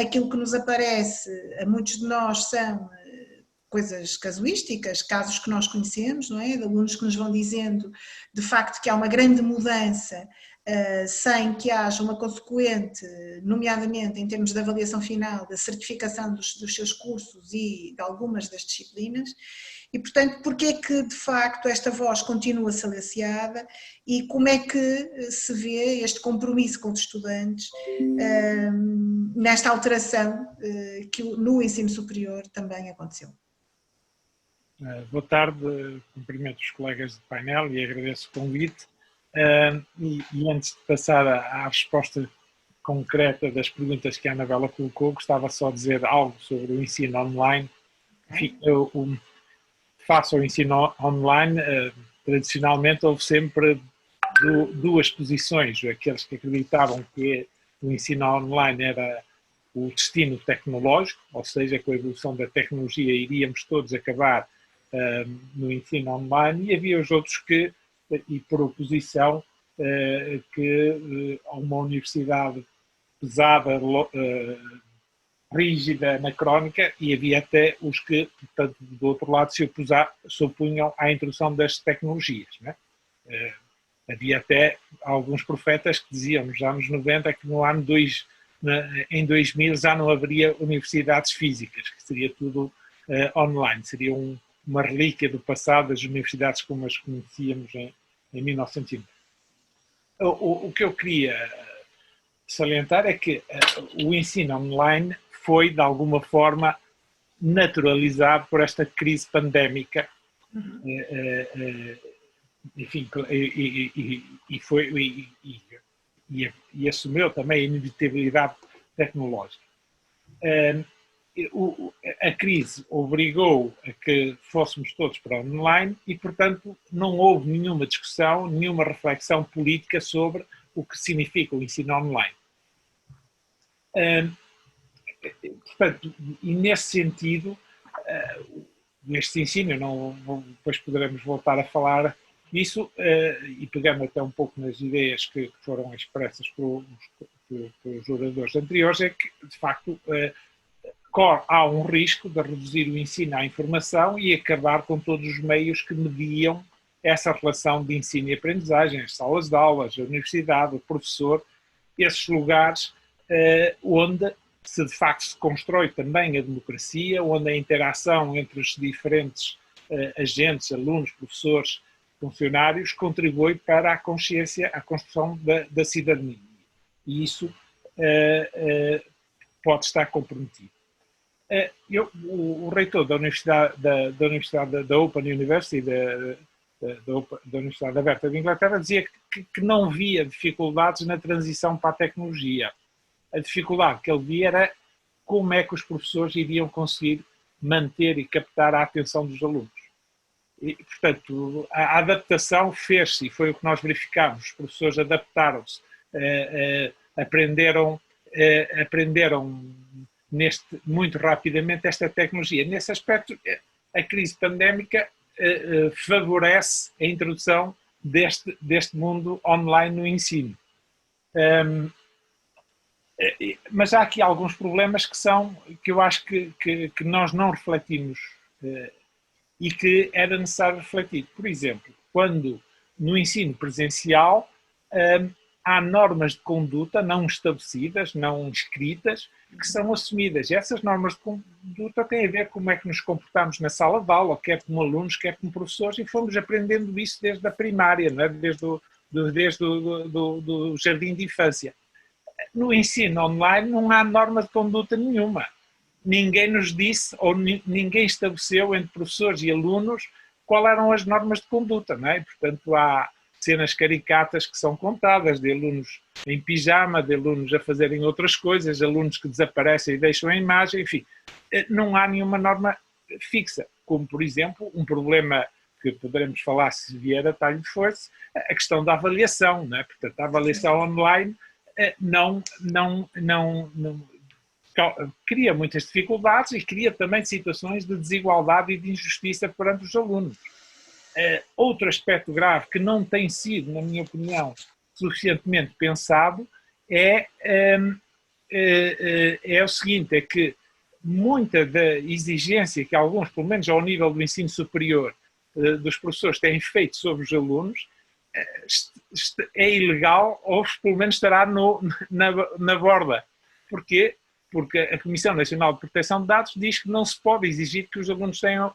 Aquilo que nos aparece a muitos de nós são coisas casuísticas, casos que nós conhecemos, não é? De alunos que nos vão dizendo de facto que há uma grande mudança sem que haja uma consequente, nomeadamente em termos de avaliação final, da certificação dos seus cursos e de algumas das disciplinas. E, portanto, porque é que, de facto, esta voz continua silenciada e como é que se vê este compromisso com os estudantes nesta alteração que no ensino superior também aconteceu? Boa tarde, cumprimento os colegas do painel e agradeço o convite. E antes de passar à resposta concreta das perguntas que a Anabela colocou, gostava só de dizer algo sobre o ensino online. Enfim, face ao ensino online, tradicionalmente houve sempre duas posições. Aqueles que acreditavam que o ensino online era o destino tecnológico, ou seja, com a evolução da tecnologia iríamos todos acabar no ensino online, e havia os outros que, e por oposição, que uma universidade pesada, rígida, anacrónica, e havia até os que, portanto, do outro lado, se opunham à introdução das tecnologias, né? Havia até alguns profetas que diziam nos anos 90 que em 2000 já não haveria universidades físicas, que seria tudo online, seria uma relíquia do passado das universidades como as conhecíamos em 1990. O que eu queria salientar é que o ensino online foi, de alguma forma, naturalizado por esta crise pandémica. Enfim, e assumiu também a inevitabilidade tecnológica. A crise obrigou a que fôssemos todos para online e, portanto, não houve nenhuma discussão, nenhuma reflexão política sobre o que significa o ensino online. Portanto, e nesse sentido, neste ensino, depois poderemos voltar a falar disso, e pegando até um pouco nas ideias que foram expressas pelos oradores anteriores, é que, de facto, há um risco de reduzir o ensino à informação e acabar com todos os meios que mediam essa relação de ensino e aprendizagem, as salas de aulas, a universidade, o professor, esses lugares onde de facto se constrói também a democracia, onde a interação entre os diferentes agentes, alunos, professores, funcionários, contribui para a consciência, a construção da cidadania. E isso pode estar comprometido. O reitor da Universidade da Open University, da Universidade Aberta de Inglaterra, dizia que não via dificuldades na transição para a tecnologia. A dificuldade que ele via era como é que os professores iriam conseguir manter e captar a atenção dos alunos. E, portanto, a adaptação fez-se, e foi o que nós verificámos. Os professores adaptaram-se, aprenderam muito rapidamente esta tecnologia. Nesse aspecto, a crise pandémica favorece a introdução deste mundo online no ensino. Mas há aqui alguns problemas que eu acho que nós não refletimos e que era necessário refletir. Por exemplo, quando no ensino presencial há normas de conduta não estabelecidas, não escritas, que são assumidas. E essas normas de conduta têm a ver com como é que nos comportamos na sala de aula, quer como alunos, quer como professores, e fomos aprendendo isso desde a primária, não é? Desde o jardim de infância. No ensino online não há norma de conduta nenhuma. Ninguém nos disse, ou ninguém estabeleceu entre professores e alunos quais eram as normas de conduta, não é? Portanto, há cenas caricatas que são contadas, de alunos em pijama, de alunos a fazerem outras coisas, de alunos que desaparecem e deixam a imagem, enfim. não há nenhuma norma fixa, como, por exemplo, um problema que poderemos falar se vier a talho de força, a questão da avaliação, não é? Portanto, a avaliação online não cria muitas dificuldades e cria também situações de desigualdade e de injustiça perante os alunos. Outro aspecto grave que não tem sido, na minha opinião, suficientemente pensado é o seguinte, é que muita da exigência que alguns, pelo menos ao nível do ensino superior, dos professores têm feito sobre os alunos, é ilegal ou pelo menos estará na borda. Porquê? Porque a Comissão Nacional de Proteção de Dados diz que não se pode exigir que os alunos tenham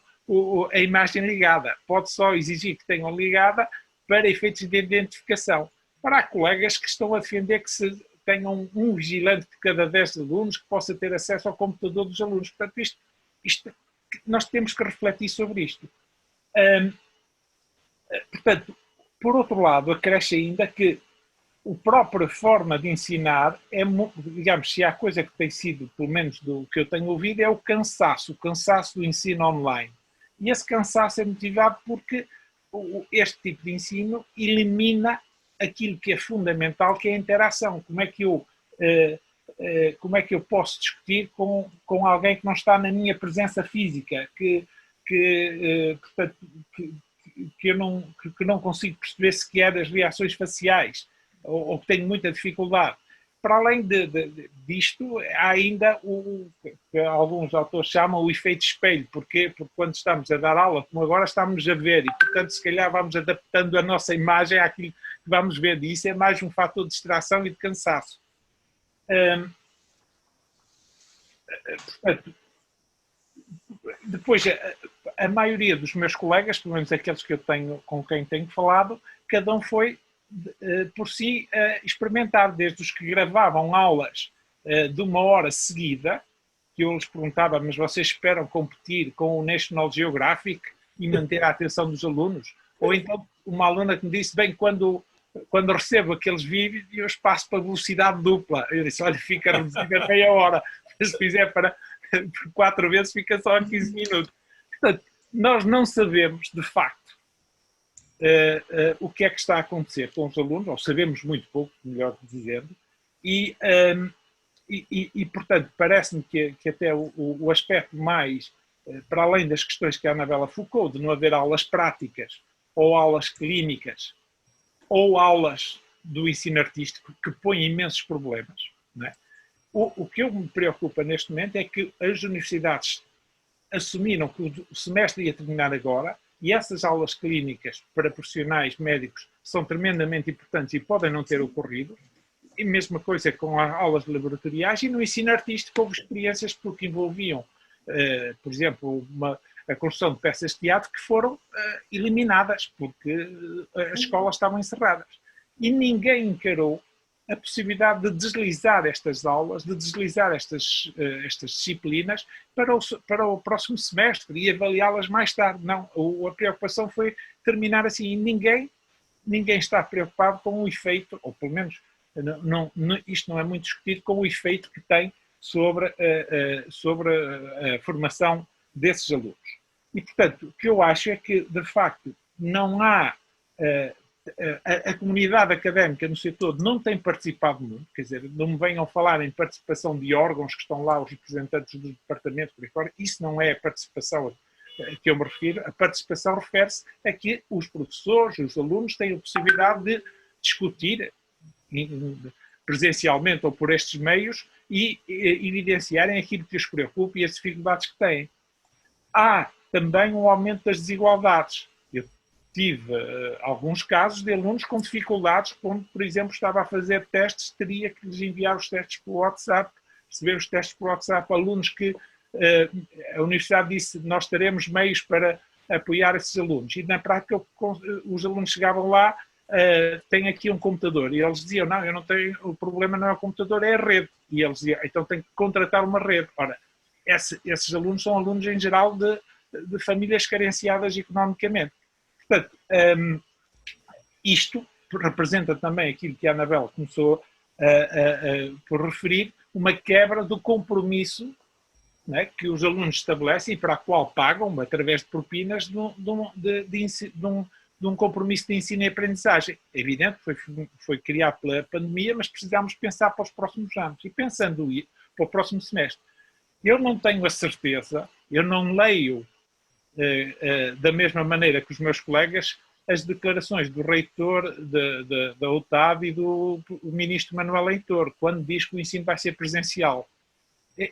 a imagem ligada. Pode só exigir que tenham ligada para efeitos de identificação. Para há colegas que estão a defender que se tenham um vigilante por cada 10 alunos que possa ter acesso ao computador dos alunos. Portanto, nós temos que refletir sobre isto. Portanto, por outro lado, acresce ainda que a própria forma de ensinar é, digamos, se há coisa que tem sido, pelo menos do que eu tenho ouvido, é o cansaço do ensino online. E esse cansaço é motivado porque este tipo de ensino elimina aquilo que é fundamental, que é a interação. Como é que eu posso discutir com alguém que não está na minha presença física, que eu não consigo perceber sequer as reações faciais, ou que tenho muita dificuldade. Para além disto, há ainda o que alguns autores chamam o efeito espelho. Porquê? Porque quando estamos a dar aula, como agora, estamos a ver, e portanto se calhar vamos adaptando a nossa imagem àquilo que vamos ver, e isso é mais um fator de distração e de cansaço. Portanto, depois, a maioria dos meus colegas, pelo menos aqueles que eu tenho, com quem tenho falado, cada um foi por si experimentar, desde os que gravavam aulas de 1 hora seguida, que eu lhes perguntava, mas vocês esperam competir com o National Geographic e manter a atenção dos alunos? Ou então uma aluna que me disse, bem, quando recebo aqueles vídeos, eu passo para velocidade dupla. Eu disse, olha, fica reduzida a meia hora, mas se fizer por 4 vezes, fica só a 15 minutos. Portanto, nós não sabemos, de facto, o que é que está a acontecer com os alunos, ou sabemos muito pouco, melhor dizendo, e portanto, parece-me que até o aspecto mais, para além das questões que a Anabela focou, de não haver aulas práticas, ou aulas clínicas, ou aulas do ensino artístico, que põem imensos problemas, não é? O que me preocupa neste momento é que as universidades assumiram que o semestre ia terminar agora, e essas aulas clínicas para profissionais médicos são tremendamente importantes e podem não ter ocorrido. E mesma coisa com as aulas de laboratoriais, e no ensino artístico houve experiências porque envolviam, por exemplo, a construção de peças de teatro que foram eliminadas porque as escolas estavam encerradas. E ninguém encarou a possibilidade de deslizar estas aulas, de deslizar estas disciplinas para o próximo semestre e avaliá-las mais tarde. Não, a preocupação foi terminar assim, e ninguém está preocupado com o efeito, ou pelo menos isto não é muito discutido, com o efeito que tem sobre a formação desses alunos. E, portanto, o que eu acho é que, de facto, não há... A comunidade académica no setor todo não tem participado muito, quer dizer, não me venham falar em participação de órgãos que estão lá, os representantes dos departamentos, por aí fora. Isso não é a participação a que eu me refiro. A participação refere-se a que os professores, os alunos têm a possibilidade de discutir presencialmente ou por estes meios e evidenciarem aquilo que os preocupa e as dificuldades que têm. Há também um aumento das desigualdades. Tive alguns casos de alunos com dificuldades, quando, por exemplo, estava a fazer testes, teria que lhes enviar os testes por WhatsApp, receber os testes por WhatsApp, alunos que a universidade disse nós teremos meios para apoiar esses alunos. E na prática os alunos chegavam lá, têm aqui um computador, e eles diziam, não, eu não tenho, o problema não é o computador, é a rede. E eles diziam, então tem que contratar uma rede. Ora, esses alunos são alunos em geral de famílias carenciadas economicamente. Portanto, isto representa também aquilo que a Anabela começou por referir, uma quebra do compromisso não é, que os alunos estabelecem e para a qual pagam, através de propinas, de um compromisso de ensino e aprendizagem. É evidente que foi criado pela pandemia, mas precisamos pensar para os próximos anos. E pensando para o próximo semestre, eu não tenho a certeza, eu não leio da mesma maneira que os meus colegas as declarações do reitor da UTAD e do ministro Manuel Leitor, quando diz que o ensino vai ser presencial.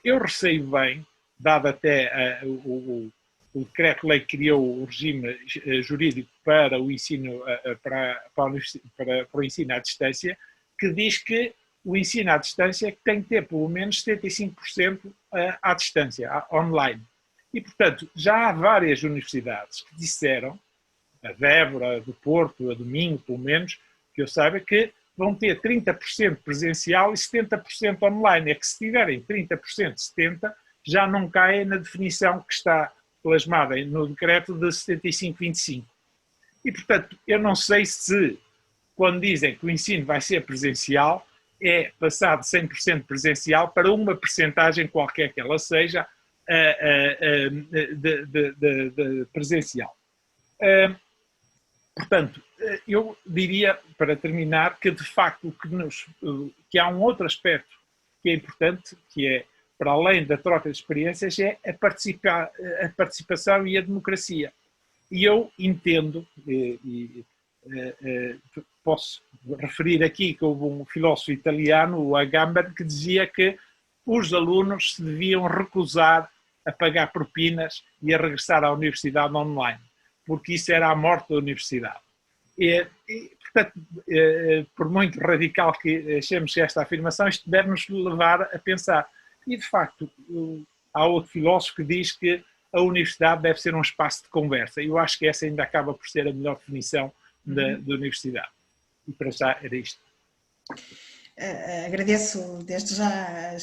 Eu receio bem, dado até o decreto-lei que criou o regime jurídico para o ensino, para o ensino à distância, que diz que o ensino à distância tem que ter pelo menos 75% à distância, online. E, portanto, já há várias universidades que disseram, a Débora, do Porto, a do Minho, pelo menos, que eu saiba, que vão ter 30% presencial e 70% online. É que se tiverem 30%, 70%, já não caem na definição que está plasmada no decreto de 75-25. E, portanto, eu não sei se, quando dizem que o ensino vai ser presencial, é passar de 100% presencial para uma percentagem qualquer que ela seja de presencial. Portanto, eu diria, para terminar, que de facto que há um outro aspecto que é importante, que é, para além da troca de experiências, é a participação e a democracia. E eu entendo, posso referir aqui que houve um filósofo italiano, o Agamben, que dizia que os alunos se deviam recusar a pagar propinas e a regressar à universidade online, porque isso era a morte da universidade. Portanto, por muito radical que achemos esta afirmação, isto deve-nos levar a pensar. E, de facto, há outro filósofo que diz que a universidade deve ser um espaço de conversa. Eu acho que essa ainda acaba por ser a melhor definição da universidade. E para já era isto. Agradeço desde já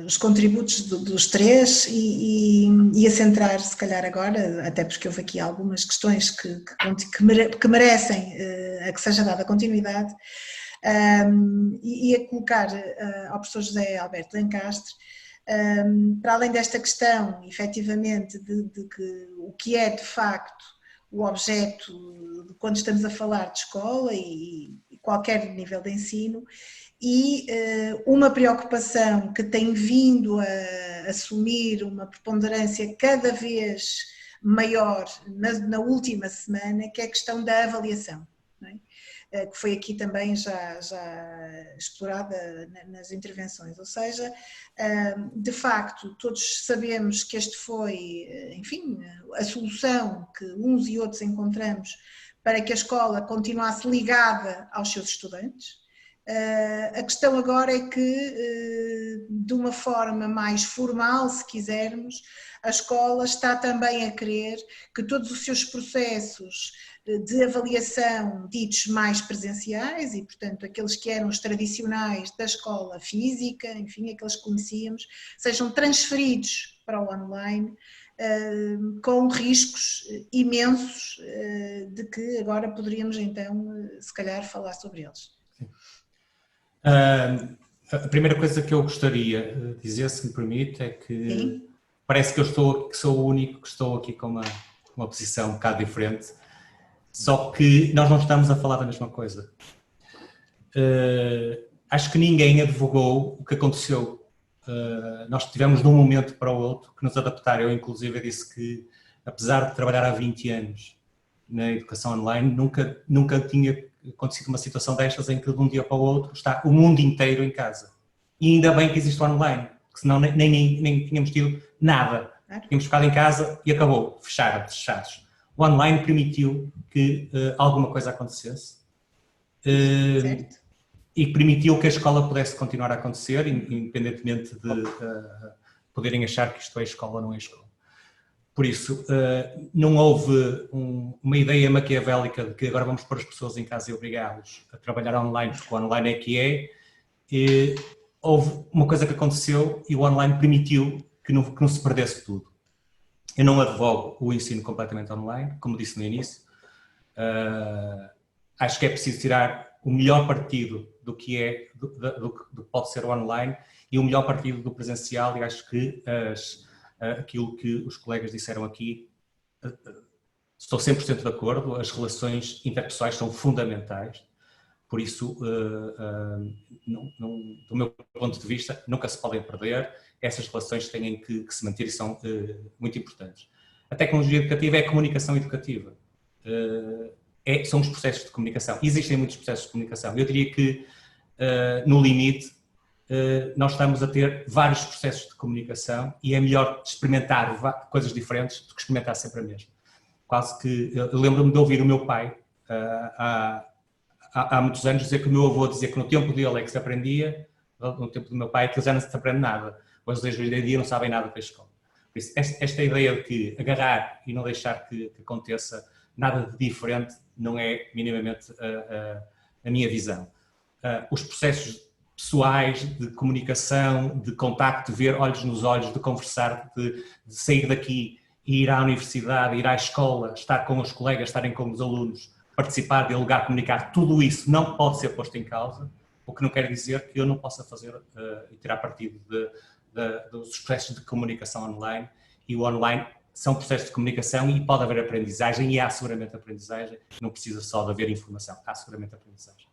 os contributos dos três e a centrar, se calhar agora, até porque houve aqui algumas questões que merecem a que seja dada continuidade, e a colocar ao professor José Alberto Lencastre, para além desta questão, efetivamente, de que o que é de facto o objeto de quando estamos a falar de escola e qualquer nível de ensino, e uma preocupação que tem vindo a assumir uma preponderância cada vez maior na última semana, que é a questão da avaliação, não é? Que foi aqui também já explorada nas intervenções, ou seja, de facto todos sabemos que este foi, enfim, a solução que uns e outros encontramos para que a escola continuasse ligada aos seus estudantes. A questão agora é que, de uma forma mais formal, se quisermos, a escola está também a querer que todos os seus processos de avaliação ditos mais presenciais, e portanto aqueles que eram os tradicionais da escola física, enfim, aqueles que conhecíamos, sejam transferidos para o online, com riscos imensos de que agora poderíamos então, se calhar, falar sobre eles. A primeira coisa que eu gostaria de dizer, se me permite, é que sim, parece que sou o único que estou aqui com uma posição um bocado diferente, só que nós não estamos a falar da mesma coisa. Acho que ninguém advogou o que aconteceu. Nós tivemos de um momento para o outro que nos adaptar. Eu, inclusive, disse que, apesar de trabalhar há 20 anos na educação online, nunca tinha acontecido uma situação destas em que de um dia para o outro está o mundo inteiro em casa. E ainda bem que existe o online, porque senão nem tínhamos tido nada. Tínhamos ficado em casa e acabou, fechados. O online permitiu que alguma coisa acontecesse e permitiu que a escola pudesse continuar a acontecer, independentemente de poderem achar que isto é escola ou não é escola. Por isso, não houve uma ideia maquiavélica de que agora vamos pôr as pessoas em casa e obrigá-los a trabalhar online, porque o online é que é. E houve uma coisa que aconteceu e o online permitiu que não se perdesse tudo. Eu não advogo o ensino completamente online, como disse no início. Acho que é preciso tirar o melhor partido do que pode ser o online e o melhor partido do presencial, e acho que aquilo que os colegas disseram aqui, estou 100% de acordo, as relações interpessoais são fundamentais, por isso, do meu ponto de vista, nunca se podem perder, essas relações têm que se manter e são muito importantes. A tecnologia educativa é a comunicação educativa, são os processos de comunicação, existem muitos processos de comunicação, eu diria que, no limite, nós estamos a ter vários processos de comunicação e é melhor experimentar coisas diferentes do que experimentar sempre a mesma. Quase que, eu lembro-me de ouvir o meu pai, há muitos anos, dizer que o meu avô dizia que no tempo dele é que se aprendia, no tempo do meu pai, que já não se aprende nada. Hoje em dia não sabem nada para a escola. Por isso, esta ideia de que agarrar e não deixar que aconteça nada de diferente não é minimamente a minha visão. Os processos pessoais, de comunicação, de contacto, de ver olhos nos olhos, de conversar, de sair daqui e ir à universidade, ir à escola, estar com os colegas, estarem com os alunos, participar, dialogar, comunicar, tudo isso não pode ser posto em causa, o que não quer dizer que eu não possa fazer e tirar partido dos processos de comunicação online, e o online são processos de comunicação e pode haver aprendizagem, e há seguramente aprendizagem, não precisa só de haver informação, há seguramente aprendizagem.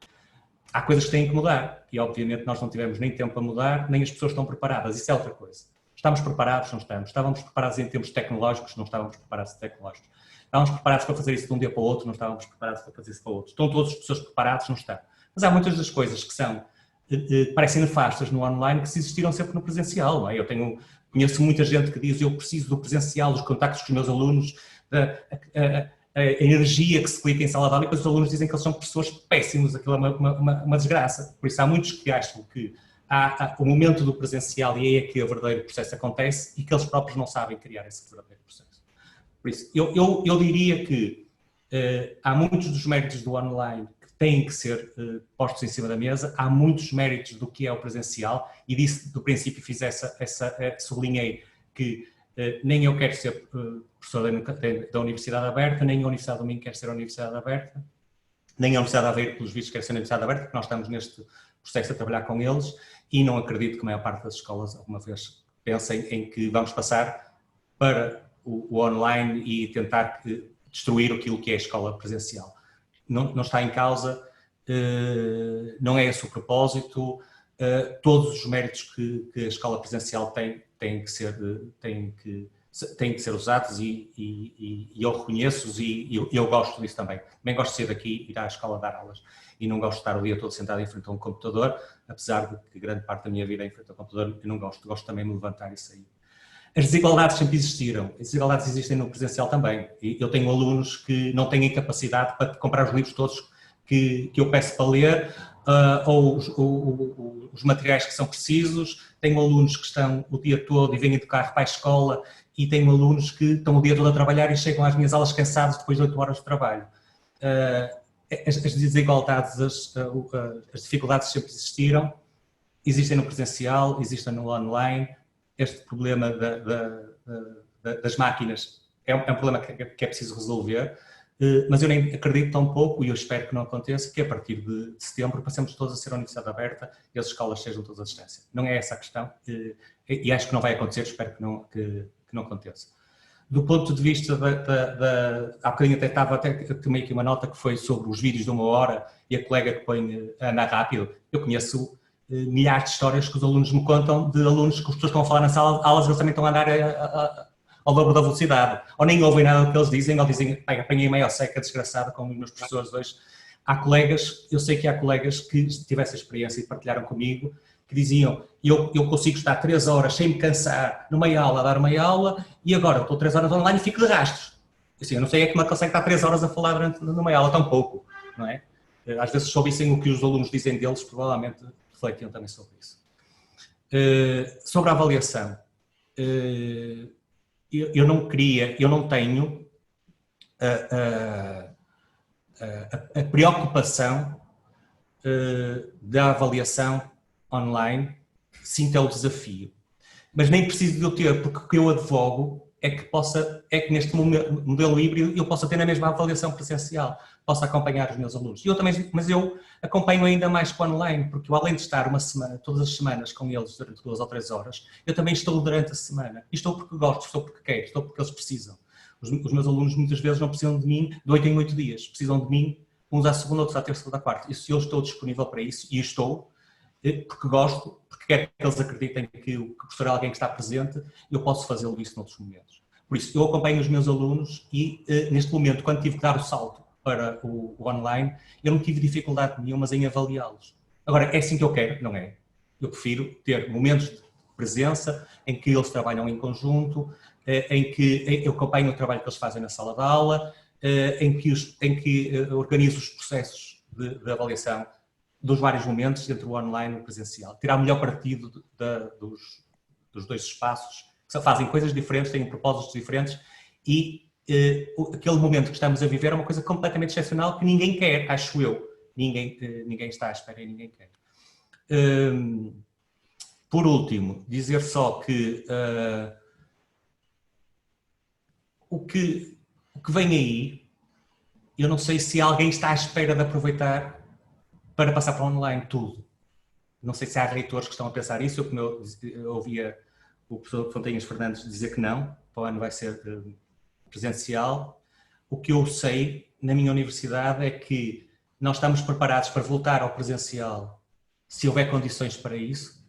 Há coisas que têm que mudar, e obviamente nós não tivemos nem tempo para mudar, nem as pessoas estão preparadas, isso é outra coisa. Estamos preparados? Não estamos. Estávamos preparados em termos tecnológicos? Não estávamos preparados tecnológicos. Estávamos preparados para fazer isso de um dia para o outro? Não estávamos preparados para fazer isso para o outro. Estão todas as pessoas preparadas? Não estão. Mas há muitas das coisas que parecem nefastas no online que se existiram sempre no presencial. Não é? Conheço muita gente que diz eu preciso do presencial, dos contactos com os meus alunos, a energia que se clica em sala de aula, e depois os alunos dizem que eles são pessoas péssimas, aquilo é uma desgraça. Por isso há muitos que acham que há o momento do presencial e é que o verdadeiro processo acontece e que eles próprios não sabem criar esse verdadeiro processo. Por isso, eu diria que há muitos dos méritos do online que têm que ser postos em cima da mesa, há muitos méritos do que é o presencial, e disse do princípio, fiz sublinhei que nem eu quero ser professor da Universidade Aberta, nem a Universidade do Minho quer ser a Universidade Aberta, nem a Universidade de Aveiro, pelos vistos, quer ser a Universidade Aberta, porque nós estamos neste processo a trabalhar com eles, e não acredito que a maior parte das escolas alguma vez pensem em que vamos passar para o online e tentar destruir aquilo que é a escola presencial. Não está em causa, não é esse o propósito, todos os méritos que a escola presencial tem têm que ser usados e eu reconheço-os e eu gosto disso também. Também gosto de sair daqui, ir à escola dar aulas, e não gosto de estar o dia todo sentado em frente a um computador, apesar de que grande parte da minha vida é em frente ao computador, eu não gosto também de me levantar e sair. As desigualdades sempre existiram, as desigualdades existem no presencial também. Eu tenho alunos que não têm capacidade para comprar os livros todos que eu peço para ler, ou os materiais que são precisos. Tenho alunos que estão o dia todo e vêm de carro para a escola, e tenho alunos que estão o dia todo a trabalhar e chegam às minhas aulas cansados depois de 8 horas de trabalho. As desigualdades, as dificuldades sempre existiram, existem no presencial, existem no online. Este problema das máquinas é um problema que é preciso resolver, mas eu nem acredito tão pouco, e eu espero que não aconteça, que a partir de setembro passemos todos a ser a Universidade Aberta e as escolas sejam todas à distância. Não é essa a questão, e acho que não vai acontecer, espero que não aconteça. Do ponto de vista há bocadinho eu tomei aqui uma nota que foi sobre os vídeos de 1 hora e a colega que põe a andar rápido. Eu conheço milhares de histórias que os alunos me contam, de alunos que as pessoas estão a falar na sala de aulas, eles também estão a andar ao dobro da velocidade, ou nem ouvem nada do que eles dizem, ou dizem, pai, apanhei meio seca, desgraçada, como os meus professores hoje. Há colegas, eu sei que há colegas que tiveram essa experiência e partilharam comigo, que diziam, eu consigo estar 3 horas sem me cansar numa aula, a dar uma aula, e agora eu estou 3 horas online e fico de rastros. Assim, eu não sei como é que consegue estar 3 horas a falar numa aula tão pouco, não é? Às vezes, se ouvissem o que os alunos dizem deles, provavelmente refletiam também sobre isso. Sobre a avaliação, eu não tenho a preocupação da avaliação online, sinto é o desafio. Mas nem preciso de eu ter, porque o que eu advogo é que neste modelo híbrido eu possa ter a mesma avaliação presencial, possa acompanhar os meus alunos. Mas eu acompanho ainda mais com online, porque eu, além de estar uma semana, todas as semanas com eles durante 2 ou 3 horas, eu também estou durante a semana. E estou porque gosto, estou porque quero, estou porque eles precisam. Os meus alunos muitas vezes não precisam de mim de 8 em 8 dias, precisam de mim uns à segunda, outros à terça, outros à quarta. E se eu estou disponível para isso, e estou, porque gosto, porque quero que eles acreditem que o professor é alguém que está presente, eu posso fazê-lo isso noutros momentos. Por isso, eu acompanho os meus alunos e, neste momento, quando tive que dar o salto para o online, eu não tive dificuldade nenhuma em avaliá-los. Agora, é assim que eu quero? Não é. Eu prefiro ter momentos de presença em que eles trabalham em conjunto, em que eu acompanho o trabalho que eles fazem na sala de aula, em que organizo os processos de avaliação dos vários momentos entre o online e o presencial. Tirar o melhor partido dos dois espaços, que fazem coisas diferentes, têm propósitos diferentes e aquele momento que estamos a viver é uma coisa completamente excepcional que ninguém quer, acho eu. Ninguém está à espera e ninguém quer. Por último, dizer só que o que vem aí, eu não sei se alguém está à espera de aproveitar para passar para online tudo. Não sei se há reitores que estão a pensar isso, eu ouvia o professor Fontanhas Fernandes dizer que não, para o ano vai ser presencial. O que eu sei na minha universidade é que nós estamos preparados para voltar ao presencial se houver condições para isso,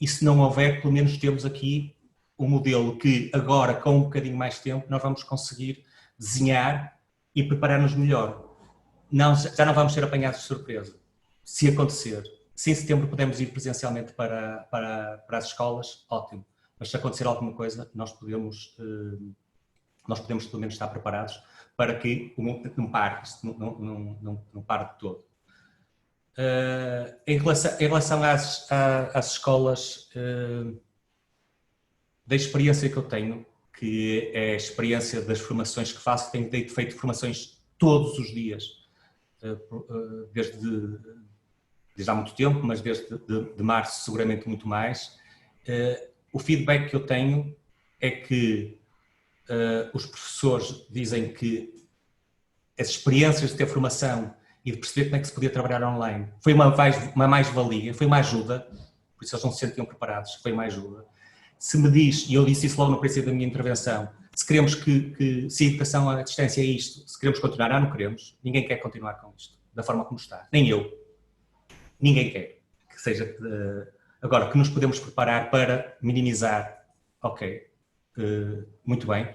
e se não houver, pelo menos temos aqui um modelo que agora, com um bocadinho mais tempo, nós vamos conseguir desenhar e preparar-nos melhor. Já não vamos ser apanhados de surpresa, se acontecer. Se em setembro pudermos ir presencialmente para as escolas, ótimo. Mas se acontecer alguma coisa, nós podemos pelo menos estar preparados para que não pare de todo. Em relação às escolas, da experiência que eu tenho, que é a experiência das formações que faço, tenho feito formações todos os dias, desde há muito tempo, mas desde de março seguramente muito mais. O feedback que eu tenho é que os professores dizem que as experiências de ter formação e de perceber como é que se podia trabalhar online foi uma mais-valia, foi uma ajuda, por isso eles não se sentiam preparados, foi uma ajuda. Se me diz, e eu disse isso logo no princípio da minha intervenção, se queremos se a educação à distância é isto, se queremos continuar, não queremos, ninguém quer continuar com isto, da forma como está, nem eu. Ninguém quer que seja. Agora, que nos podemos preparar para minimizar, ok, muito bem.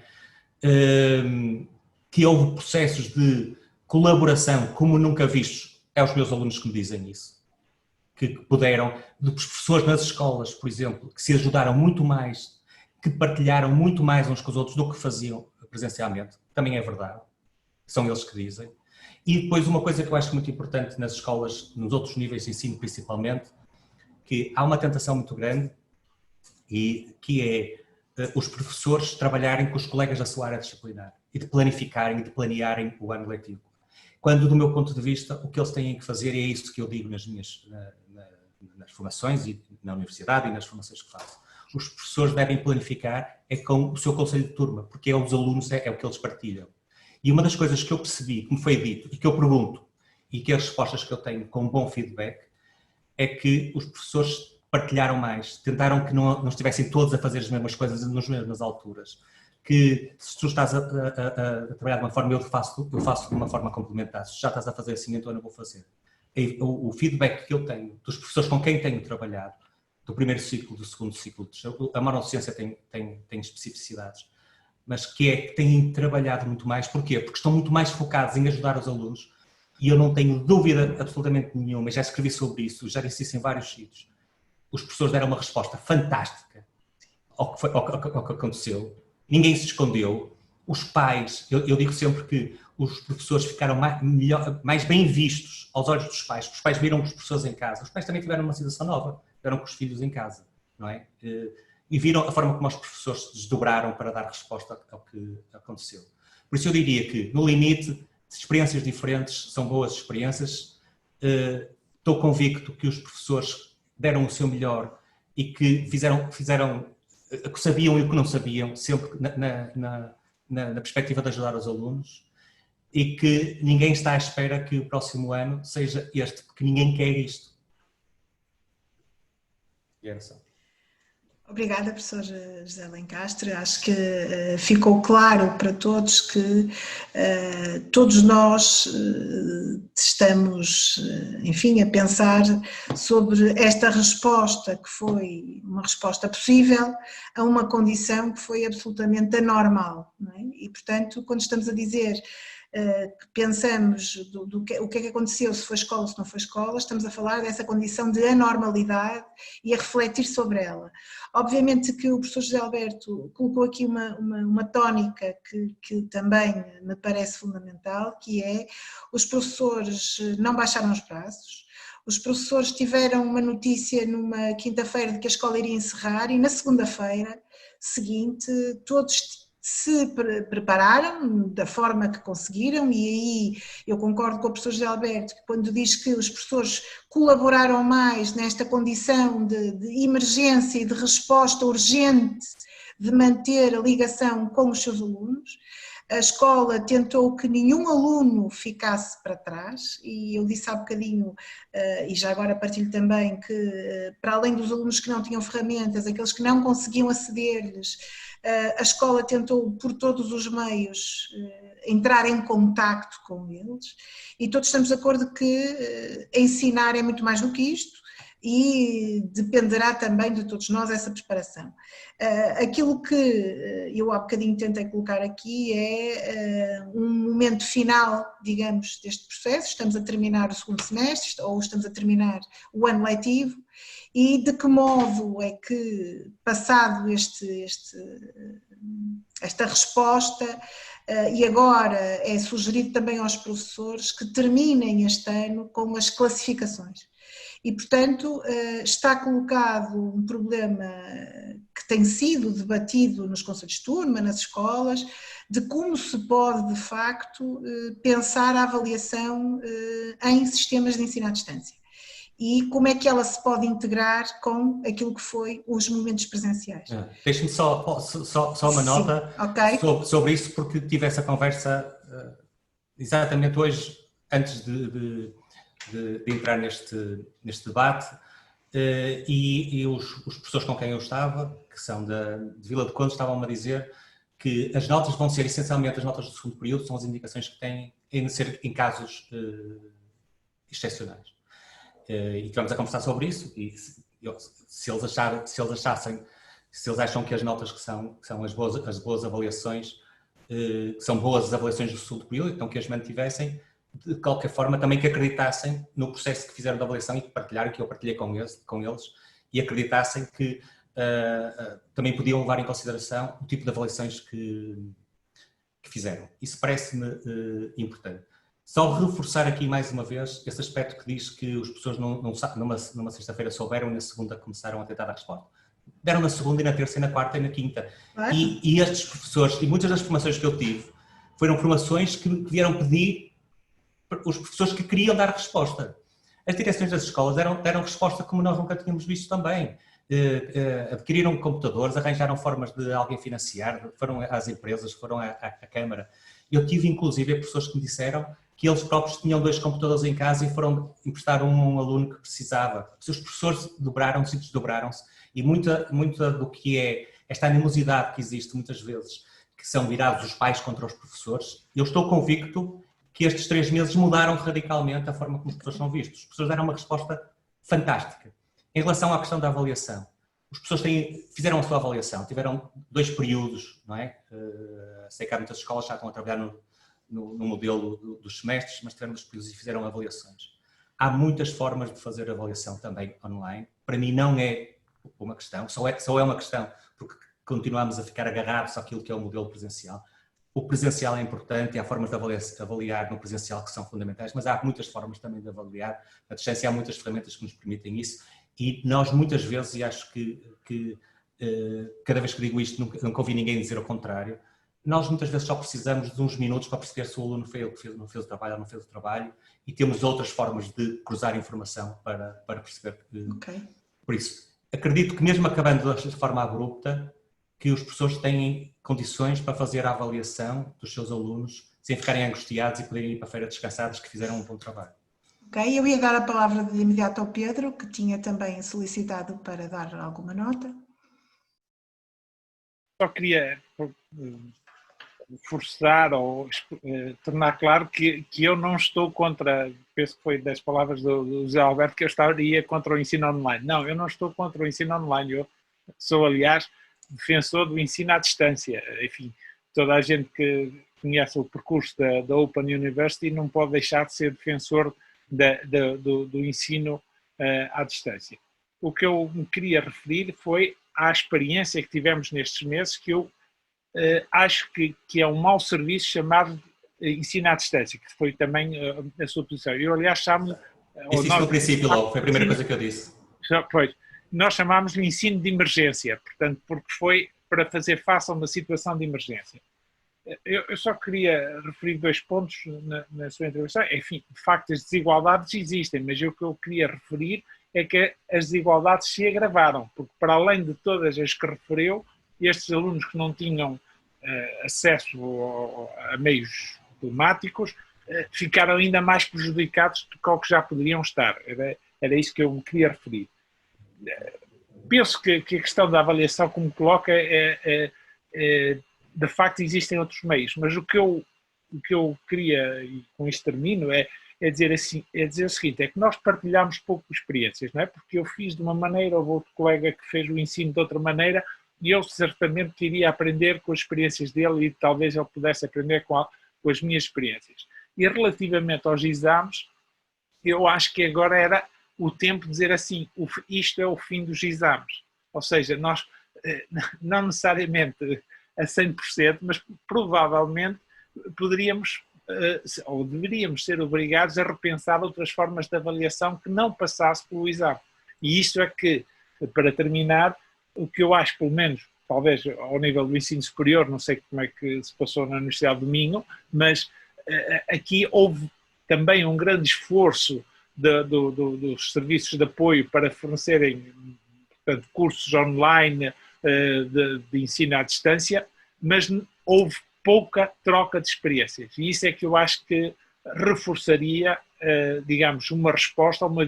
Que houve processos de colaboração como nunca vistos, é os meus alunos que me dizem isso. Que puderam, dos professores nas escolas, por exemplo, que se ajudaram muito mais, que partilharam muito mais uns com os outros do que faziam presencialmente, também é verdade, são eles que dizem. E depois uma coisa que eu acho muito importante nas escolas, nos outros níveis de ensino principalmente, que há uma tentação muito grande e que é os professores trabalharem com os colegas da sua área disciplinar e de planificarem e de planearem o ano letivo. Quando, do meu ponto de vista, o que eles têm que fazer, e é isso que eu digo nas formações e na universidade e nas formações que faço, os professores devem planificar com o seu conselho de turma, porque os alunos é o que eles partilham. E uma das coisas que eu percebi, que me foi dito, e que eu pergunto, e que as respostas que eu tenho com um bom feedback, é que os professores partilharam mais, tentaram que não estivessem todos a fazer as mesmas coisas nas mesmas alturas. Que se tu estás a trabalhar de uma forma, eu faço de uma forma complementar. Se já estás a fazer assim, então eu não vou fazer. O feedback que eu tenho dos professores com quem tenho trabalhado, do primeiro ciclo, do segundo ciclo, a monodocência tem especificidades, mas que têm trabalhado muito mais. Porquê? Porque estão muito mais focados em ajudar os alunos, e eu não tenho dúvida absolutamente nenhuma, já escrevi sobre isso, já disse isso em vários sítios. Os professores deram uma resposta fantástica ao que aconteceu, ninguém se escondeu, os pais, eu digo sempre que os professores ficaram mais bem vistos aos olhos dos pais, porque os pais viram os professores em casa, os pais também tiveram uma situação nova, tiveram com os filhos em casa, não é? E viram a forma como os professores se desdobraram para dar resposta ao que aconteceu. Por isso eu diria que, no limite, experiências diferentes são boas experiências. Estou convicto que os professores deram o seu melhor e que fizeram que sabiam e o que não sabiam, sempre na perspectiva de ajudar os alunos, e que ninguém está à espera que o próximo ano seja este, porque ninguém quer isto. E era só. Obrigada, professor José Lencastre. Acho que ficou claro para todos que todos nós estamos, enfim, a pensar sobre esta resposta, que foi uma resposta possível a uma condição que foi absolutamente anormal, não é? E, portanto, quando estamos a dizer que pensamos o que é que aconteceu, se foi escola ou se não foi escola, estamos a falar dessa condição de anormalidade e a refletir sobre ela. Obviamente que o professor José Alberto colocou aqui uma tónica que também me parece fundamental, que é: os professores não baixaram os braços, os professores tiveram uma notícia numa quinta-feira de que a escola iria encerrar e na segunda-feira seguinte todos se prepararam da forma que conseguiram, e aí eu concordo com o professor José Alberto, que quando diz que os professores colaboraram mais nesta condição de emergência e de resposta urgente de manter a ligação com os seus alunos. A escola tentou que nenhum aluno ficasse para trás, e eu disse há bocadinho, e já agora partilho também, que para além dos alunos que não tinham ferramentas, aqueles que não conseguiam aceder-lhes, a escola tentou por todos os meios entrar em contacto com eles, e todos estamos de acordo que ensinar é muito mais do que isto, e dependerá também de todos nós essa preparação. Aquilo que eu há bocadinho tentei colocar aqui é um momento final, digamos, deste processo. Estamos a terminar o segundo semestre, ou estamos a terminar o ano letivo, e de que modo é que, passado esta resposta, e agora é sugerido também aos professores que terminem este ano com as classificações. E, portanto, está colocado um problema que tem sido debatido nos conselhos de turma, nas escolas, de como se pode, de facto, pensar a avaliação em sistemas de ensino à distância. E como é que ela se pode integrar com aquilo que foi os momentos presenciais. Deixe-me só uma nota. Okay. sobre isso, porque tive essa conversa exatamente hoje, antes de entrar neste debate, e os professores com quem eu estava, que são de Vila do Conde, estavam-me a dizer que as notas vão ser, essencialmente, as notas do segundo período, são as indicações que têm de ser em casos excepcionais. E estivemos a conversar sobre isso, e se eles acham que as notas que são as boas avaliações, que são boas as avaliações do segundo período, então que as mantivessem, de qualquer forma também que acreditassem no processo que fizeram de avaliação e que partilharam, que eu partilhei com eles, e acreditassem que também podiam levar em consideração o tipo de avaliações que fizeram. Isso parece-me importante. Só reforçar aqui mais uma vez esse aspecto que diz que os professores numa sexta-feira souberam e na segunda começaram a tentar dar resposta. Deram na segunda e na terça e na quarta e na quinta. E estes professores, e muitas das formações que eu tive, foram formações que vieram pedir os professores que queriam dar resposta. As direções das escolas deram resposta como nós nunca tínhamos visto também. Adquiriram computadores, arranjaram formas de alguém financiar, foram às empresas, foram à Câmara. Eu tive, inclusive, professores que me disseram que eles próprios tinham 2 computadores em casa e foram emprestar um a um aluno que precisava. Os professores dobraram-se e desdobraram-se, e muita do que é esta animosidade que existe muitas vezes, que são virados os pais contra os professores, eu estou convicto que estes 3 meses mudaram radicalmente a forma como os professores são vistos. Os professores deram uma resposta fantástica. Em relação à questão da avaliação, os professores fizeram a sua avaliação, tiveram 2 períodos, não é? Sei que há muitas escolas que já estão a trabalhar no modelo dos semestres, mas tiveram 2 períodos e fizeram avaliações. Há muitas formas de fazer avaliação também online. Para mim não é uma questão, só é uma questão porque continuamos a ficar agarrados àquilo que é o modelo presencial. O presencial é importante e há formas de avaliar no presencial que são fundamentais, mas há muitas formas também de avaliar. À distância há muitas ferramentas que nos permitem isso, e nós muitas vezes, e acho que cada vez que digo isto nunca ouvi ninguém dizer o contrário, nós muitas vezes só precisamos de uns minutos para perceber se o aluno não fez o trabalho ou não fez o trabalho, e temos outras formas de cruzar informação para perceber. Okay. Por isso, acredito que mesmo acabando de forma abrupta, que os professores têm condições para fazer a avaliação dos seus alunos sem ficarem angustiados e poderem ir para a feira descansados que fizeram um bom trabalho. Ok, eu ia dar a palavra de imediato ao Pedro, que tinha também solicitado para dar alguma nota. Só queria forçar ou tornar claro que eu não estou contra, penso que foi das palavras do José Alberto, que eu estaria contra o ensino online. Não, eu não estou contra o ensino online, eu sou, aliás, defensor do ensino à distância. Enfim, toda a gente que conhece o percurso da Open University não pode deixar de ser defensor do ensino à distância. O que eu me queria referir foi à experiência que tivemos nestes meses, que eu acho que é um mau serviço chamado ensino à distância, que foi também a sua posição. Eu, aliás, chamo... Disse isso no princípio logo, foi a primeira coisa que eu disse. Pois, nós chamámos-lhe ensino de emergência, portanto, porque foi para fazer face a uma situação de emergência. Eu só queria referir 2 pontos na sua intervenção. Enfim, de facto, as desigualdades existem, mas o que eu queria referir é que as desigualdades se agravaram, porque para além de todas as que referiu, estes alunos que não tinham acesso a meios telemáticos ficaram ainda mais prejudicados do que ao que já poderiam estar. Era isso que eu me queria referir. Penso que a questão da avaliação, como coloca, de facto existem outros meios, mas o que eu queria, e com isto termino, é dizer o seguinte, é que nós partilhamos pouco experiências, não é? Porque eu fiz de uma maneira, houve outro colega que fez o ensino de outra maneira, e eu certamente queria aprender com as experiências dele e talvez ele pudesse aprender com as minhas experiências. E relativamente aos exames, eu acho que agora era o tempo de dizer assim, isto é o fim dos exames. Ou seja, nós, não necessariamente a 100%, mas provavelmente poderíamos ou deveríamos ser obrigados a repensar outras formas de avaliação que não passasse pelo exame. E isto é que, para terminar, o que eu acho, pelo menos, talvez ao nível do ensino superior, não sei como é que se passou na Universidade do Minho, mas aqui houve também um grande esforço dos serviços de apoio para fornecerem, portanto, cursos online de ensino à distância, mas houve pouca troca de experiências. E isso é que eu acho que reforçaria, digamos, uma resposta a uma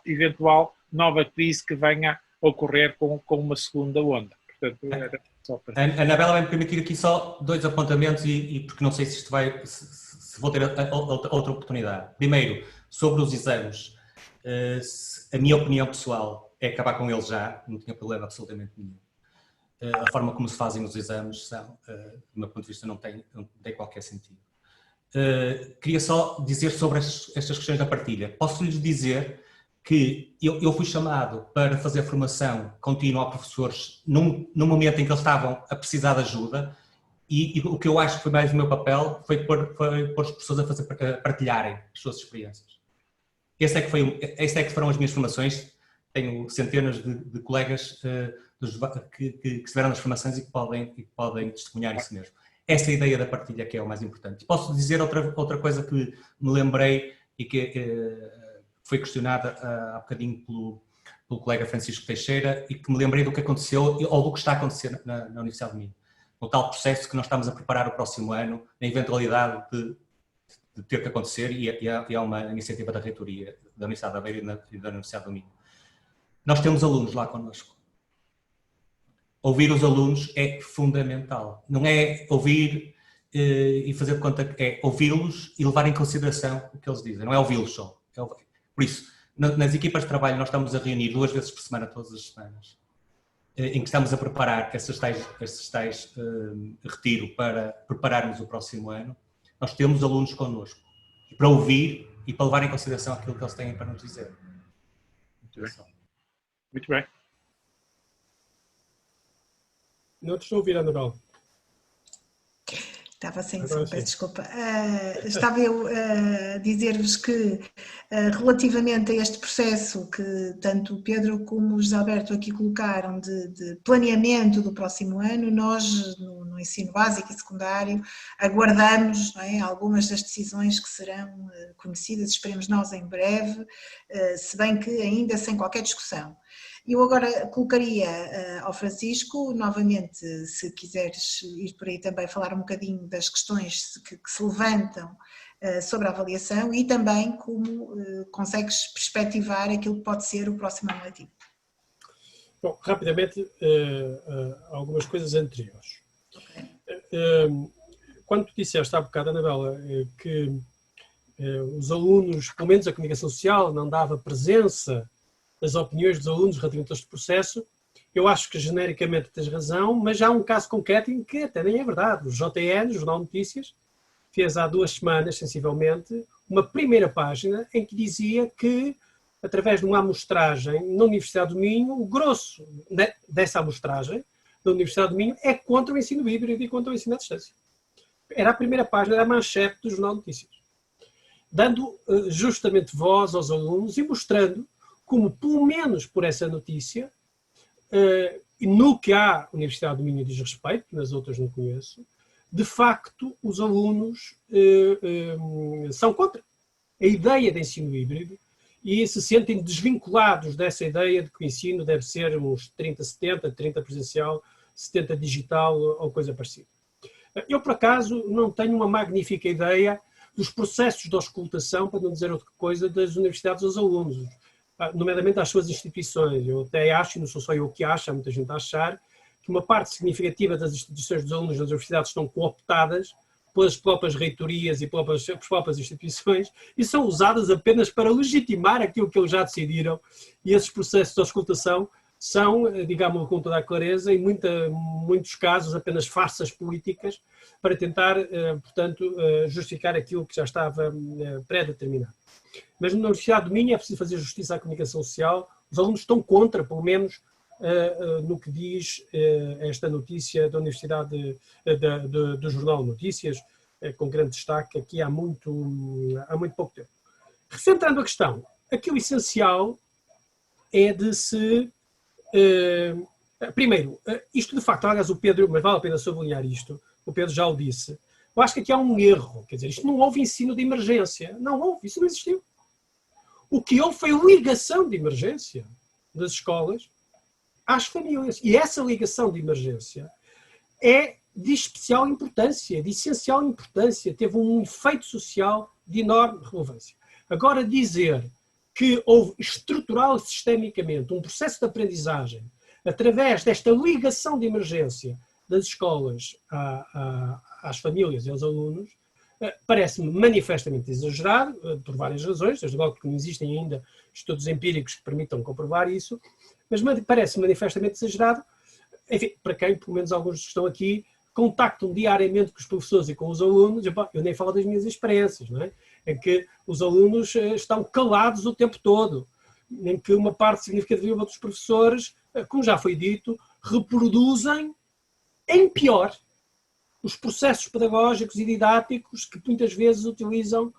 eventual nova crise que venha a ocorrer com uma segunda onda. Portanto, era só para... Anabela, vai-me permitir aqui só 2 apontamentos e porque não sei se isto vai, se vou ter outra oportunidade. Primeiro, sobre os exames, a minha opinião pessoal é acabar com eles já, não tinha problema absolutamente nenhum. A forma como se fazem os exames, do meu ponto de vista, não tem qualquer sentido. Queria só dizer sobre estas questões da partilha. Posso-lhes dizer que eu fui chamado para fazer formação contínua a professores num momento em que eles estavam a precisar de ajuda e o que eu acho que foi mais o meu papel foi pôr as pessoas a partilharem as suas experiências. Essa é que foram as minhas formações. Tenho centenas de colegas que estiveram nas formações e que podem testemunhar isso mesmo. Essa é a ideia da partilha que é o mais importante. Posso dizer outra coisa que me lembrei e que foi questionada há bocadinho pelo colega Francisco Teixeira e que me lembrei do que aconteceu ou do que está a acontecer na Universidade de Minho. No tal processo que nós estamos a preparar o próximo ano, na eventualidade de ter que acontecer, e há uma iniciativa da Reitoria da Universidade de Aveiro e da Universidade do Minho. Nós temos alunos lá connosco. Ouvir os alunos é fundamental. Não é ouvir e fazer de conta que é ouvi-los e levar em consideração o que eles dizem. Não é ouvi-los só. Por isso, nas equipas de trabalho nós estamos a reunir 2 vezes por semana, todas as semanas, em que estamos a preparar esses tais retiro para prepararmos o próximo ano. Nós temos alunos connosco para ouvir e para levar em consideração aquilo que eles têm para nos dizer. Muito bem. Muito bem. Não te estou a ouvir, Anabela. Estava sem som, peço desculpa. Estava eu a dizer-vos que, relativamente a este processo que tanto o Pedro como o José Alberto aqui colocaram de planeamento do próximo ano, nós, no ensino básico e secundário, aguardamos, não é, algumas das decisões que serão conhecidas, esperemos nós em breve, se bem que ainda sem qualquer discussão. Eu agora colocaria ao Francisco, novamente, se quiseres ir por aí também falar um bocadinho das questões que se levantam sobre a avaliação e também como consegues perspectivar aquilo que pode ser o próximo ano letivo. Bom, rapidamente, algumas coisas anteriores. Okay. Quando tu disseste há bocado, Anabela, que os alunos, pelo menos a comunicação social, não dava presença das opiniões dos alunos relativamente a este processo, eu acho que genericamente tens razão, mas há um caso concreto em que até nem é verdade. O JN, o Jornal de Notícias, fez há 2 semanas, sensivelmente, uma primeira página em que dizia que, através de uma amostragem na Universidade do Minho, o grosso dessa amostragem da Universidade do Minho é contra o ensino híbrido e contra o ensino à distância. Era a primeira página, era a manchete do Jornal de Notícias. Dando justamente voz aos alunos e mostrando como, pelo menos por essa notícia, no que a Universidade do Minho diz respeito, nas outras não conheço, de facto os alunos são contra a ideia de ensino híbrido e se sentem desvinculados dessa ideia de que o ensino deve ser uns 30-70, 30 presencial, 70 digital ou coisa parecida. Eu, por acaso, não tenho uma magnífica ideia dos processos de auscultação, para não dizer outra coisa, das universidades aos alunos, nomeadamente às suas instituições. Eu até acho, e não sou só eu que acho, há muita gente a achar, que uma parte significativa das instituições dos alunos das universidades estão cooptadas pelas próprias reitorias e pelas próprias instituições e são usadas apenas para legitimar aquilo que eles já decidiram. E esses processos de auscultação são, digamos com toda a clareza, em muitos casos apenas farsas políticas para tentar, portanto, justificar aquilo que já estava pré-determinado. Mas na Universidade do Minho é preciso fazer justiça à comunicação social. Os alunos estão contra, pelo menos, no que diz esta notícia da Universidade, do Jornal de Notícias, com grande destaque aqui há muito pouco tempo. Recentrando a questão, aqui o essencial é de se... primeiro, isto de facto, aliás o Pedro, mas vale a pena sublinhar isto, o Pedro já o disse, eu acho que aqui há um erro, quer dizer, isto não houve ensino de emergência, não houve, isso não existiu. O que houve foi ligação de emergência das escolas às famílias. E essa ligação de emergência é de especial importância, de essencial importância, teve um efeito social de enorme relevância. Agora dizer que houve estrutural e sistemicamente um processo de aprendizagem através desta ligação de emergência das escolas às famílias e aos alunos, parece-me manifestamente exagerado, por várias razões, desde logo que não existem ainda estudos empíricos que permitam comprovar isso, mas parece manifestamente exagerado, enfim, para quem, pelo menos alguns que estão aqui, contactam diariamente com os professores e com os alunos, eu nem falo das minhas experiências, não é? Em que os alunos estão calados o tempo todo, em que uma parte significativa dos professores, como já foi dito, reproduzem em pior os processos pedagógicos e didáticos que muitas vezes utilizam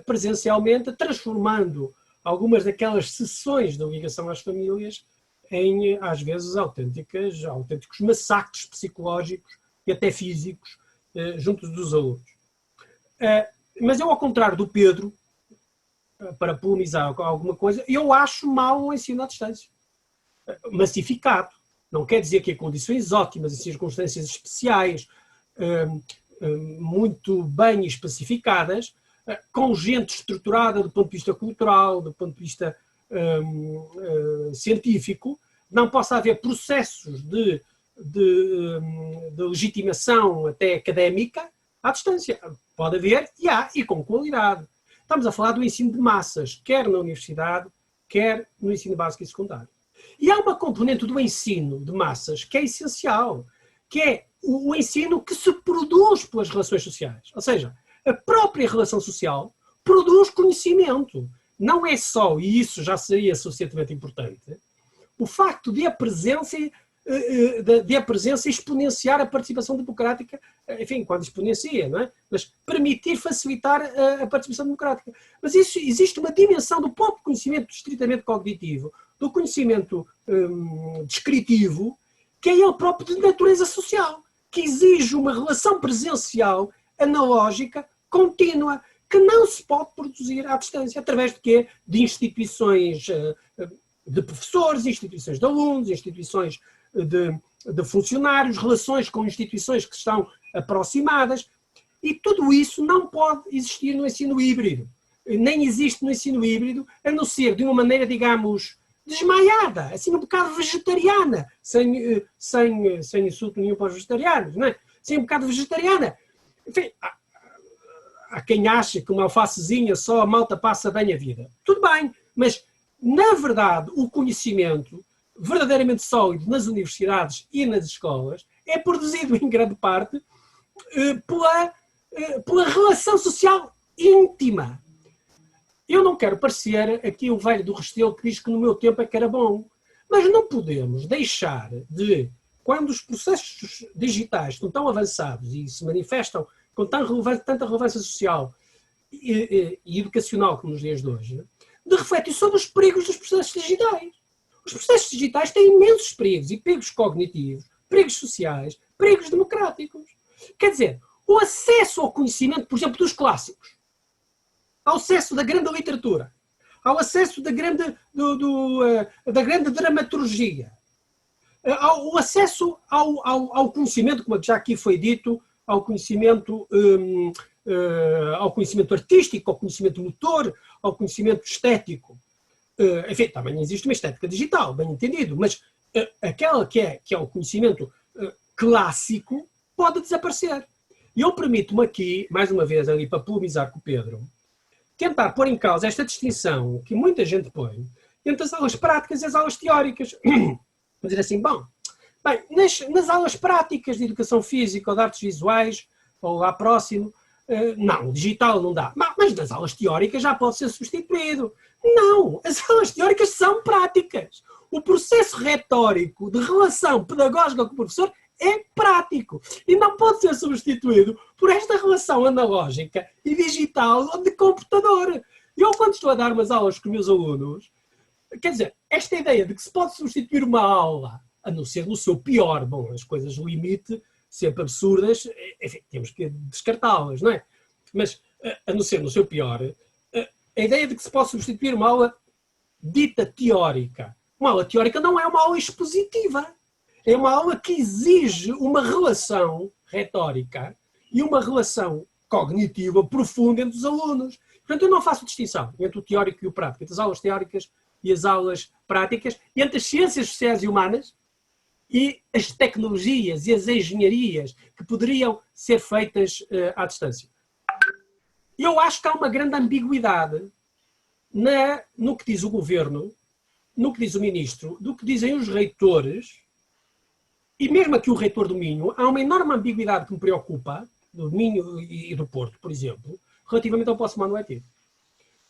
presencialmente, transformando algumas daquelas sessões de ligação às famílias em, às vezes, autênticos massacres psicológicos e até físicos junto dos alunos. Mas eu, ao contrário do Pedro, para polemizar alguma coisa, eu acho mal o ensino à distância. Massificado. Não quer dizer que em condições ótimas, em circunstâncias especiais, muito bem especificadas, com gente estruturada do ponto de vista cultural, do ponto de vista científico, não possa haver processos de legitimação até académica à distância. Pode haver, e há, e com qualidade. Estamos a falar do ensino de massas, quer na universidade, quer no ensino básico e secundário. E há uma componente do ensino de massas que é essencial, que é o ensino que se produz pelas relações sociais. Ou seja, a própria relação social produz conhecimento. Não é só, e isso já seria suficientemente importante, o facto de a presença exponenciar a participação democrática, enfim, quando exponencia, não é? Mas permitir facilitar a participação democrática. Mas isso, existe uma dimensão do próprio conhecimento estritamente cognitivo, do conhecimento descritivo, que é ele próprio de natureza social, que exige uma relação presencial, analógica, contínua, que não se pode produzir à distância, através de quê? De instituições de professores, instituições de alunos, instituições de funcionários, relações com instituições que estão aproximadas, e tudo isso não pode existir no ensino híbrido. Nem existe no ensino híbrido, a não ser de uma maneira, digamos, desmaiada, assim um bocado vegetariana, sem insulto nenhum para os vegetarianos, não é? Assim um bocado vegetariana. Enfim, há quem acha que uma alfacezinha só a malta passa bem a vida. Tudo bem, mas na verdade o conhecimento verdadeiramente sólido nas universidades e nas escolas é produzido em grande parte pela relação social íntima. Eu não quero parecer aqui o velho do Restelo que diz que no meu tempo é que era bom, mas não podemos deixar de, quando os processos digitais estão tão avançados e se manifestam com tanta relevância social e educacional como nos dias de hoje, de refletir sobre os perigos dos processos digitais. Os processos digitais têm imensos perigos, e perigos cognitivos, perigos sociais, perigos democráticos. Quer dizer, o acesso ao conhecimento, por exemplo, dos clássicos, ao acesso da grande literatura, ao acesso da grande dramaturgia, ao acesso ao conhecimento, como já aqui foi dito, ao conhecimento artístico, ao conhecimento motor, ao conhecimento estético. Enfim, também existe uma estética digital, bem entendido, mas aquela que é o conhecimento clássico pode desaparecer. E eu permito-me aqui, mais uma vez, ali para polemizar com o Pedro, tentar pôr em causa esta distinção que muita gente põe entre as aulas práticas e as aulas teóricas. Vou dizer assim, bem, nas aulas práticas de educação física ou de artes visuais, ou lá próximo, não, digital não dá. Mas nas aulas teóricas já pode ser substituído. Não, as aulas teóricas são práticas. O processo retórico de relação pedagógica com o professor é prático e não pode ser substituído por esta relação analógica e digital de computador. Eu, quando estou a dar umas aulas com os meus alunos, quer dizer, esta ideia de que se pode substituir uma aula, a não ser no seu pior, bom, as coisas limite, sempre absurdas, enfim, temos que descartá-las, não é? Mas, a não ser no seu pior, a ideia de que se pode substituir uma aula dita teórica. Uma aula teórica não é uma aula expositiva. É uma aula que exige uma relação retórica e uma relação cognitiva profunda entre os alunos. Portanto, eu não faço distinção entre o teórico e o prático, entre as aulas teóricas e as aulas práticas, e entre as ciências sociais e humanas e as tecnologias e as engenharias que poderiam ser feitas à distância. Eu acho que há uma grande ambiguidade no que diz o governo, no que diz o ministro, do que dizem os reitores. E mesmo aqui o reitor do Minho, há uma enorme ambiguidade que me preocupa, do Minho e do Porto, por exemplo, relativamente ao próximo ano letivo.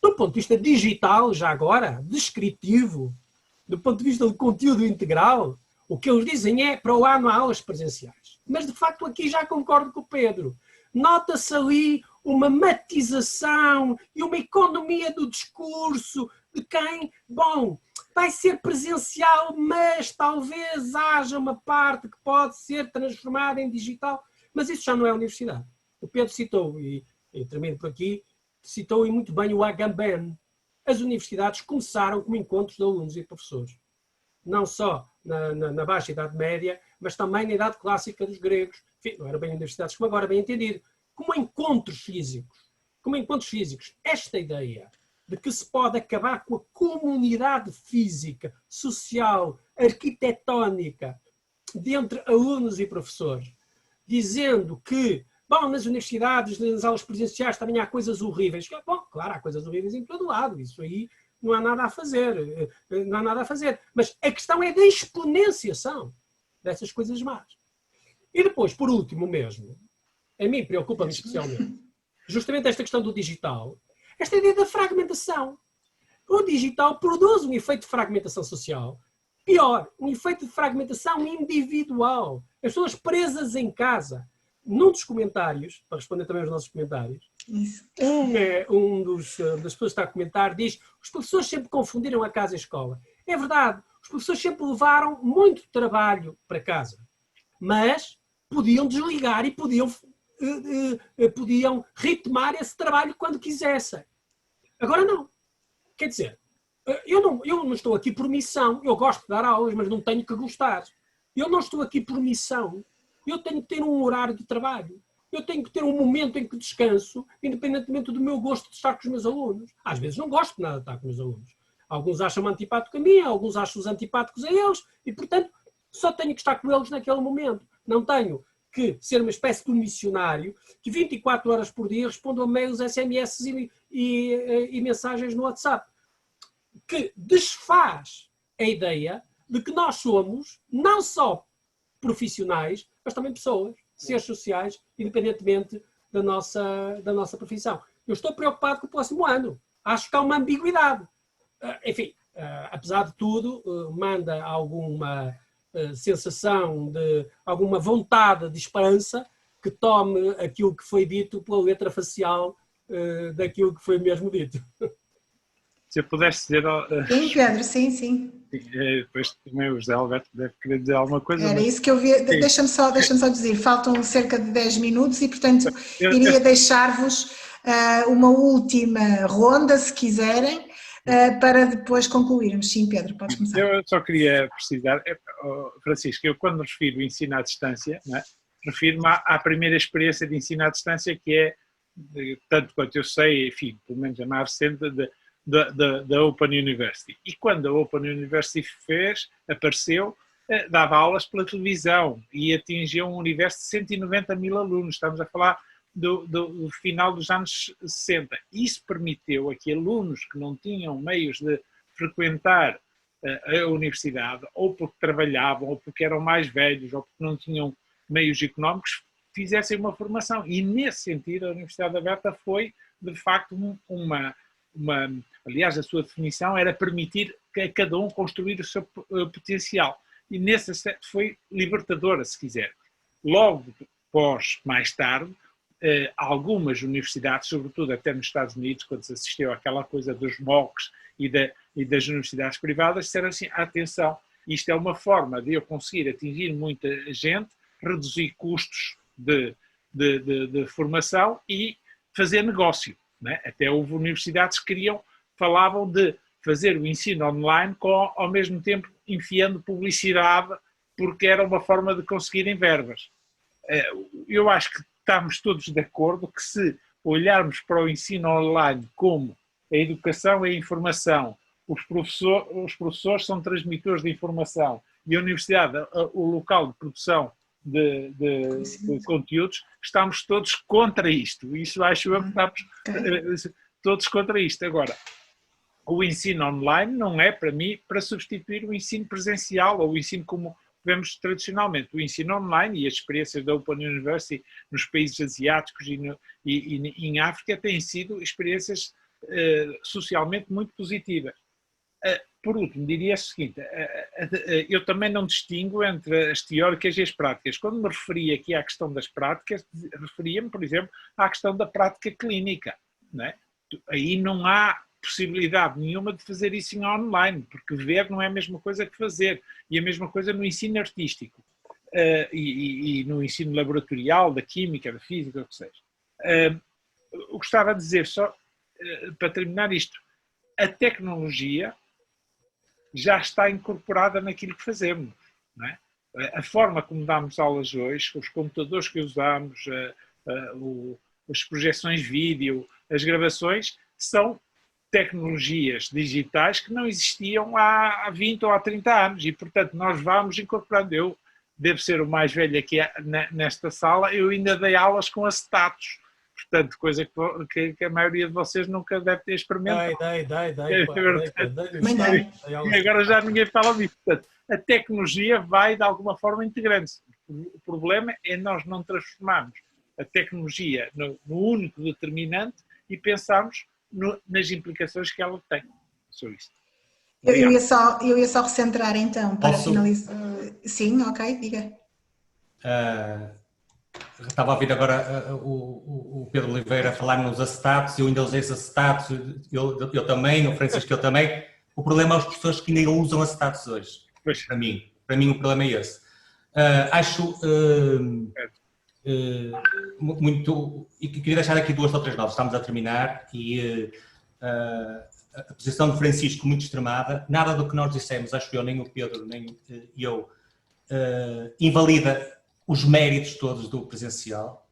Do ponto de vista digital, já agora, descritivo, do ponto de vista do conteúdo integral, o que eles dizem é para o ano há aulas presenciais. Mas, de facto, aqui já concordo com o Pedro. Nota-se ali uma matização e uma economia do discurso de quem, bom, vai ser presencial, mas talvez haja uma parte que pode ser transformada em digital. Mas isso já não é a universidade. O Pedro citou, e termino por aqui, citou muito bem o Agamben. As universidades começaram como encontros de alunos e professores. Não só na Baixa Idade Média, mas também na Idade Clássica dos gregos. Enfim, não eram bem universidades como agora, bem entendido. Como encontros físicos. Como encontros físicos. Esta ideia de que se pode acabar com a comunidade física, social, arquitetónica, de entre alunos e professores, dizendo que, bom, nas universidades, nas aulas presenciais também há coisas horríveis. Bom, claro, há coisas horríveis em todo lado, isso aí não há nada a fazer, não há nada a fazer. Mas a questão é da exponenciação dessas coisas más. E depois, por último mesmo, a mim preocupa-me especialmente, justamente esta questão do digital, esta ideia da fragmentação. O digital produz um efeito de fragmentação social. Pior, um efeito de fragmentação individual. As pessoas presas em casa. Num dos comentários, para responder também aos nossos comentários, das pessoas que está a comentar diz: os professores sempre confundiram a casa e a escola. É verdade, os professores sempre levaram muito trabalho para casa. Mas podiam desligar e podiam retomar esse trabalho quando quisessem. Agora não. Quer dizer, Eu não estou aqui por missão. Eu gosto de dar aulas, mas não tenho que gostar. Eu não estou aqui por missão. Eu tenho que ter um horário de trabalho. Eu tenho que ter um momento em que descanso, independentemente do meu gosto de estar com os meus alunos. Às vezes não gosto nada de estar com os meus alunos. Alguns acham-me antipático a mim, alguns acham-os antipáticos a eles, e, portanto, só tenho que estar com eles naquele momento. Não tenho que ser uma espécie de um missionário que 24 horas por dia responda a mails, SMS e mensagens no WhatsApp. Que desfaz a ideia de que nós somos não só profissionais, mas também pessoas, seres sociais, independentemente da nossa profissão. Eu estou preocupado com o próximo ano. Acho que há uma ambiguidade. Enfim, apesar de tudo, manda alguma sensação de alguma vontade de esperança que tome aquilo que foi dito pela letra facial daquilo que foi mesmo dito. Se eu pudesse dizer... Sim, Pedro, sim. Depois também o José Alberto deve querer dizer alguma coisa. Era isso que eu vi. Deixa-me só dizer, faltam cerca de 10 minutos e, portanto, iria deixar-vos uma última ronda, se quiserem, para depois concluirmos. Sim, Pedro, podes começar. Eu só queria precisar, Francisco, eu quando me refiro ao ensino à distância, não é? Refiro-me à primeira experiência de ensino à distância, que é, tanto quanto eu sei, enfim, pelo menos a mais recente, da Open University. E quando a Open University apareceu, dava aulas pela televisão e atingiu um universo de 190 mil alunos. Estamos a falar do final dos anos 60. Isso permitiu a que alunos que não tinham meios de frequentar a universidade, ou porque trabalhavam, ou porque eram mais velhos, ou porque não tinham meios económicos, fizessem uma formação. E nesse sentido a Universidade Aberta foi, de facto, aliás, a sua definição era permitir a cada um construir o seu potencial. E nesse aspecto foi libertadora, se quiser. Logo mais tarde, algumas universidades, sobretudo até nos Estados Unidos, quando se assistiu àquela coisa dos MOOCs e das universidades privadas, disseram assim, atenção, isto é uma forma de eu conseguir atingir muita gente, reduzir custos de formação e fazer negócio. Né? Até houve universidades que falavam de fazer o ensino online ao mesmo tempo enfiando publicidade, porque era uma forma de conseguirem verbas. Eu acho que estamos todos de acordo que se olharmos para o ensino online como a educação e a informação, os professores são transmitores de informação e a universidade, o local de produção de conteúdos, estamos todos contra isto. Isso acho eu que estamos todos contra isto. Agora, o ensino online não é, para mim, para substituir o ensino presencial ou o ensino como vemos tradicionalmente. O ensino online e as experiências da Open University nos países asiáticos e em África têm sido experiências socialmente muito positivas. Por último, diria o seguinte, eu também não distingo entre as teóricas e as práticas. Quando me referi aqui à questão das práticas, referia-me, por exemplo, à questão da prática clínica. Não é? Aí não há possibilidade nenhuma de fazer isso em online, porque ver não é a mesma coisa que fazer. E a mesma coisa no ensino artístico e no ensino laboratorial, da química, da física, o que seja. Eu gostava de dizer, só para terminar isto, a tecnologia já está incorporada naquilo que fazemos. Não é? A forma como damos aulas hoje, os computadores que usamos, as projeções vídeo, as gravações, são tecnologias digitais que não existiam há 20 ou há 30 anos e, portanto, nós vamos incorporando. Eu devo ser o mais velho aqui nesta sala, eu ainda dei aulas com acetatos. Portanto, coisa que a maioria de vocês nunca deve ter experimentado. E agora já ninguém fala disso. Portanto, a tecnologia vai, de alguma forma, integrando-se. O problema é nós não transformarmos a tecnologia no único determinante e pensarmos nas implicações que ela tem. Só isto. Eu ia só recentrar, então, para finalizar. Sim, ok, diga. Estava a ouvir agora o Pedro Oliveira falar nos acetatos, eu ainda usei esses acetatos, eu também, o Francisco eu também. O problema é os professores que ainda usam acetatos hoje, para mim o problema é esse. Acho muito, e queria deixar aqui 2 ou 3 notas, estamos a terminar, e a posição de Francisco muito extremada, nada do que nós dissemos, acho eu, nem o Pedro, nem eu, invalida os méritos todos do presencial.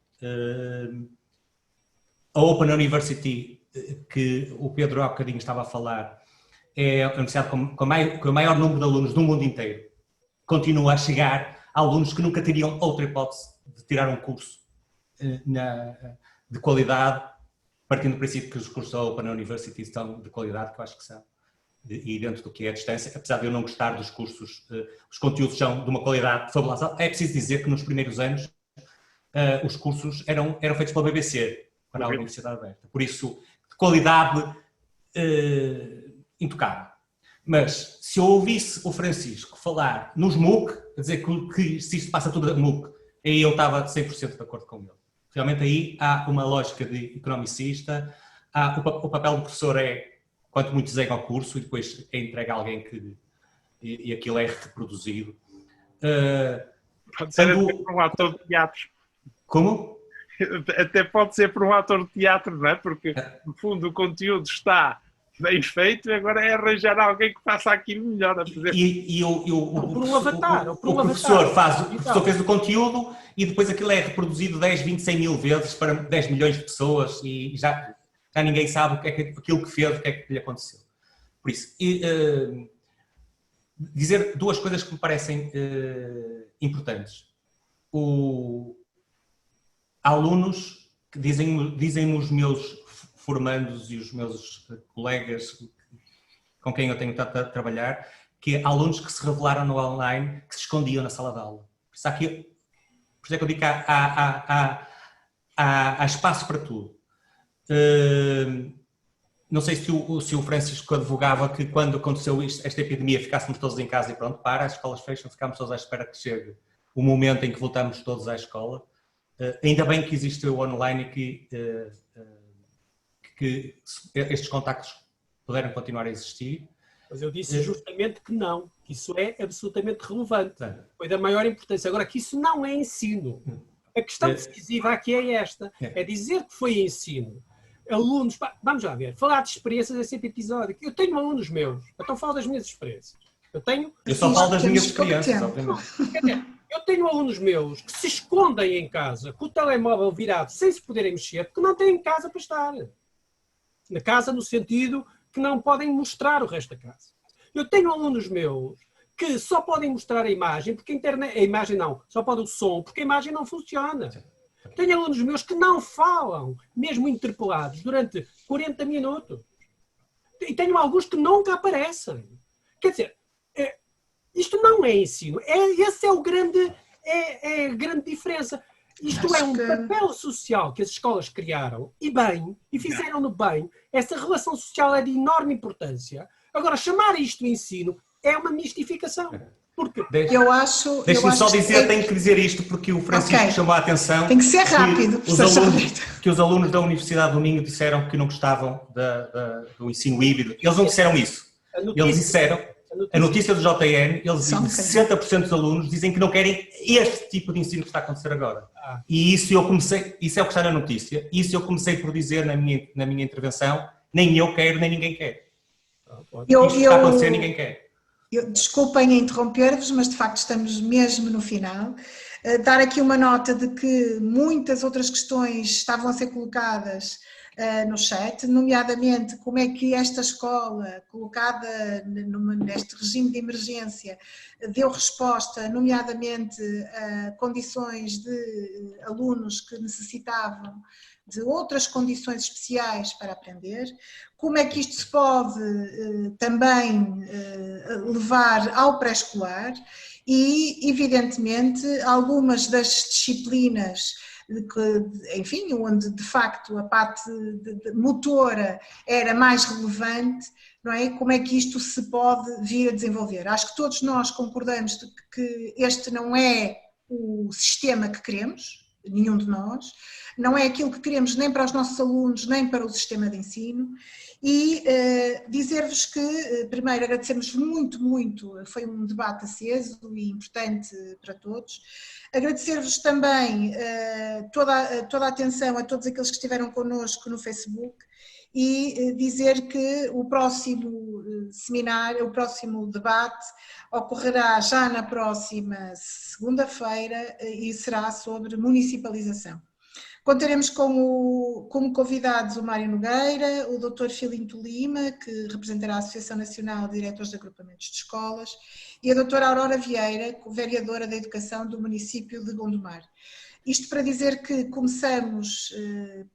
A Open University, que o Pedro há bocadinho estava a falar, é a universidade com o maior número de alunos do mundo inteiro. Continua a chegar a alunos que nunca teriam outra hipótese de tirar um curso de qualidade, partindo do princípio que os cursos da Open University são de qualidade, que eu acho que são, e dentro do que é a distância, apesar de eu não gostar dos cursos, os conteúdos são de uma qualidade fabulosa. É preciso dizer que nos primeiros anos os cursos eram feitos pela BBC, para a Universidade Aberta, por isso, de qualidade intocável. Mas, se eu ouvisse o Francisco falar nos MOOC, a dizer que se isto passa tudo a MOOC, aí eu estava 100% de acordo com ele. Realmente aí há uma lógica de economicista, o papel do professor é, quanto muito desenha ao curso, e depois é entregue a alguém e aquilo é reproduzido. Pode ser até por um ator de teatro. Como? Até pode ser por um ator de teatro, não é? Porque, no fundo, o conteúdo está bem feito e agora é arranjar alguém que faça aquilo melhor. A fazer. Por um avatar. O professor fez o conteúdo e depois aquilo é reproduzido 10, 20, 100 mil vezes para 10 milhões de pessoas e já ninguém sabe aquilo que fez, o que é que lhe aconteceu. Por isso, dizer duas coisas que me parecem importantes. Há alunos que dizem-me os meus formandos e os meus colegas com quem eu tenho estado a trabalhar, que há alunos que se revelaram no online, que se escondiam na sala de aula. Por isso é que eu digo que há espaço para tudo. Não sei se o Francisco advogava que quando aconteceu esta epidemia ficássemos todos em casa e pronto, as escolas fecham, ficámos todos à espera que chegue o momento em que voltamos todos à escola. Ainda bem que existe o online e que estes contactos puderam continuar a existir. Mas eu disse justamente que não, que isso é absolutamente relevante. Foi da maior importância. Agora, que isso não é ensino. A questão decisiva aqui é esta. É dizer que foi ensino. Alunos, vamos lá ver, falar de experiências é sempre episódico. Eu tenho alunos meus, então falo das minhas experiências. Eu só falo das minhas experiências, obviamente. Eu tenho alunos meus que se escondem em casa com o telemóvel virado sem se poderem mexer porque não têm casa para estar. Na casa no sentido que não podem mostrar o resto da casa. Eu tenho alunos meus que só podem mostrar a imagem porque a imagem não, só pode o som porque a imagem não funciona. Tenho alunos meus que não falam, mesmo interpelados, durante 40 minutos. E tenho alguns que nunca aparecem. Quer dizer, isto não é ensino. Essa é a grande diferença. Isto é um papel social que as escolas criaram, e bem, e fizeram-no bem. Essa relação social é de enorme importância. Agora, chamar isto ensino é uma mistificação. Porque Deixe-me só dizer, tenho que dizer isto porque o Francisco chamou a atenção. Tem que ser rápido. Que os alunos da Universidade do Minho disseram que não gostavam do ensino híbrido. Eles não disseram isso. Eles disseram... A notícia do JN, eles dizem que 60% dos alunos dizem que não querem este tipo de ensino que está a acontecer agora. E isso é o que está na notícia, isso eu comecei por dizer na minha intervenção, nem eu quero, nem ninguém quer. Isto está a acontecer, ninguém quer. Desculpem interromper-vos, mas de facto estamos mesmo no final. Dar aqui uma nota de que muitas outras questões estavam a ser colocadas no chat, nomeadamente como é que esta escola, colocada neste regime de emergência, deu resposta, nomeadamente a condições de alunos que necessitavam de outras condições especiais para aprender, como é que isto se pode também levar ao pré-escolar e, evidentemente, algumas das disciplinas enfim, onde de facto a parte motora era mais relevante, não é? Como é que isto se pode vir a desenvolver? Acho que todos nós concordamos de que este não é o sistema que queremos, nenhum de nós, não é aquilo que queremos nem para os nossos alunos, nem para o sistema de ensino, e dizer-vos que, primeiro, agradecemos muito, foi um debate aceso e importante para todos. Agradecer-vos também toda a atenção a todos aqueles que estiveram connosco no Facebook e dizer que o próximo seminário, o próximo debate ocorrerá já na próxima segunda-feira e será sobre municipalização. Contaremos como convidados o Mário Nogueira, o Dr. Filinto Lima, que representará a Associação Nacional de Diretores de Agrupamentos de Escolas, e a doutora Aurora Vieira, vereadora da Educação do município de Gondomar. Isto para dizer que começamos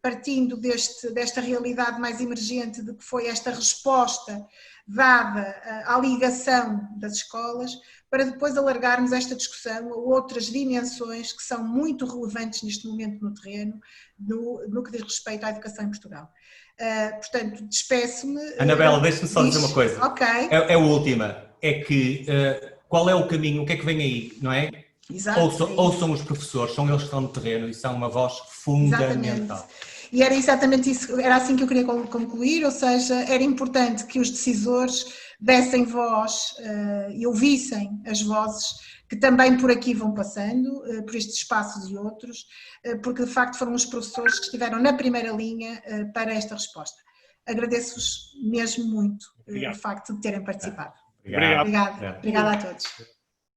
partindo desta realidade mais emergente de que foi esta resposta dada à ligação das escolas, para depois alargarmos esta discussão a outras dimensões que são muito relevantes neste momento no terreno, no que diz respeito à educação em Portugal. Portanto, despeço-me. Anabela, deixa-me só dizer uma coisa. Ok. É a última. É que qual é o caminho, o que é que vem aí, não é? Exato, ouçam os professores, são eles que estão no terreno e são uma voz fundamental. Exatamente. E era exatamente isso, era assim que eu queria concluir, ou seja, era importante que os decisores dessem voz e ouvissem as vozes que também por aqui vão passando, por estes espaços e outros, porque de facto foram os professores que estiveram na primeira linha para esta resposta. Agradeço-vos mesmo muito o facto de terem participado. Obrigado. Obrigada a todos.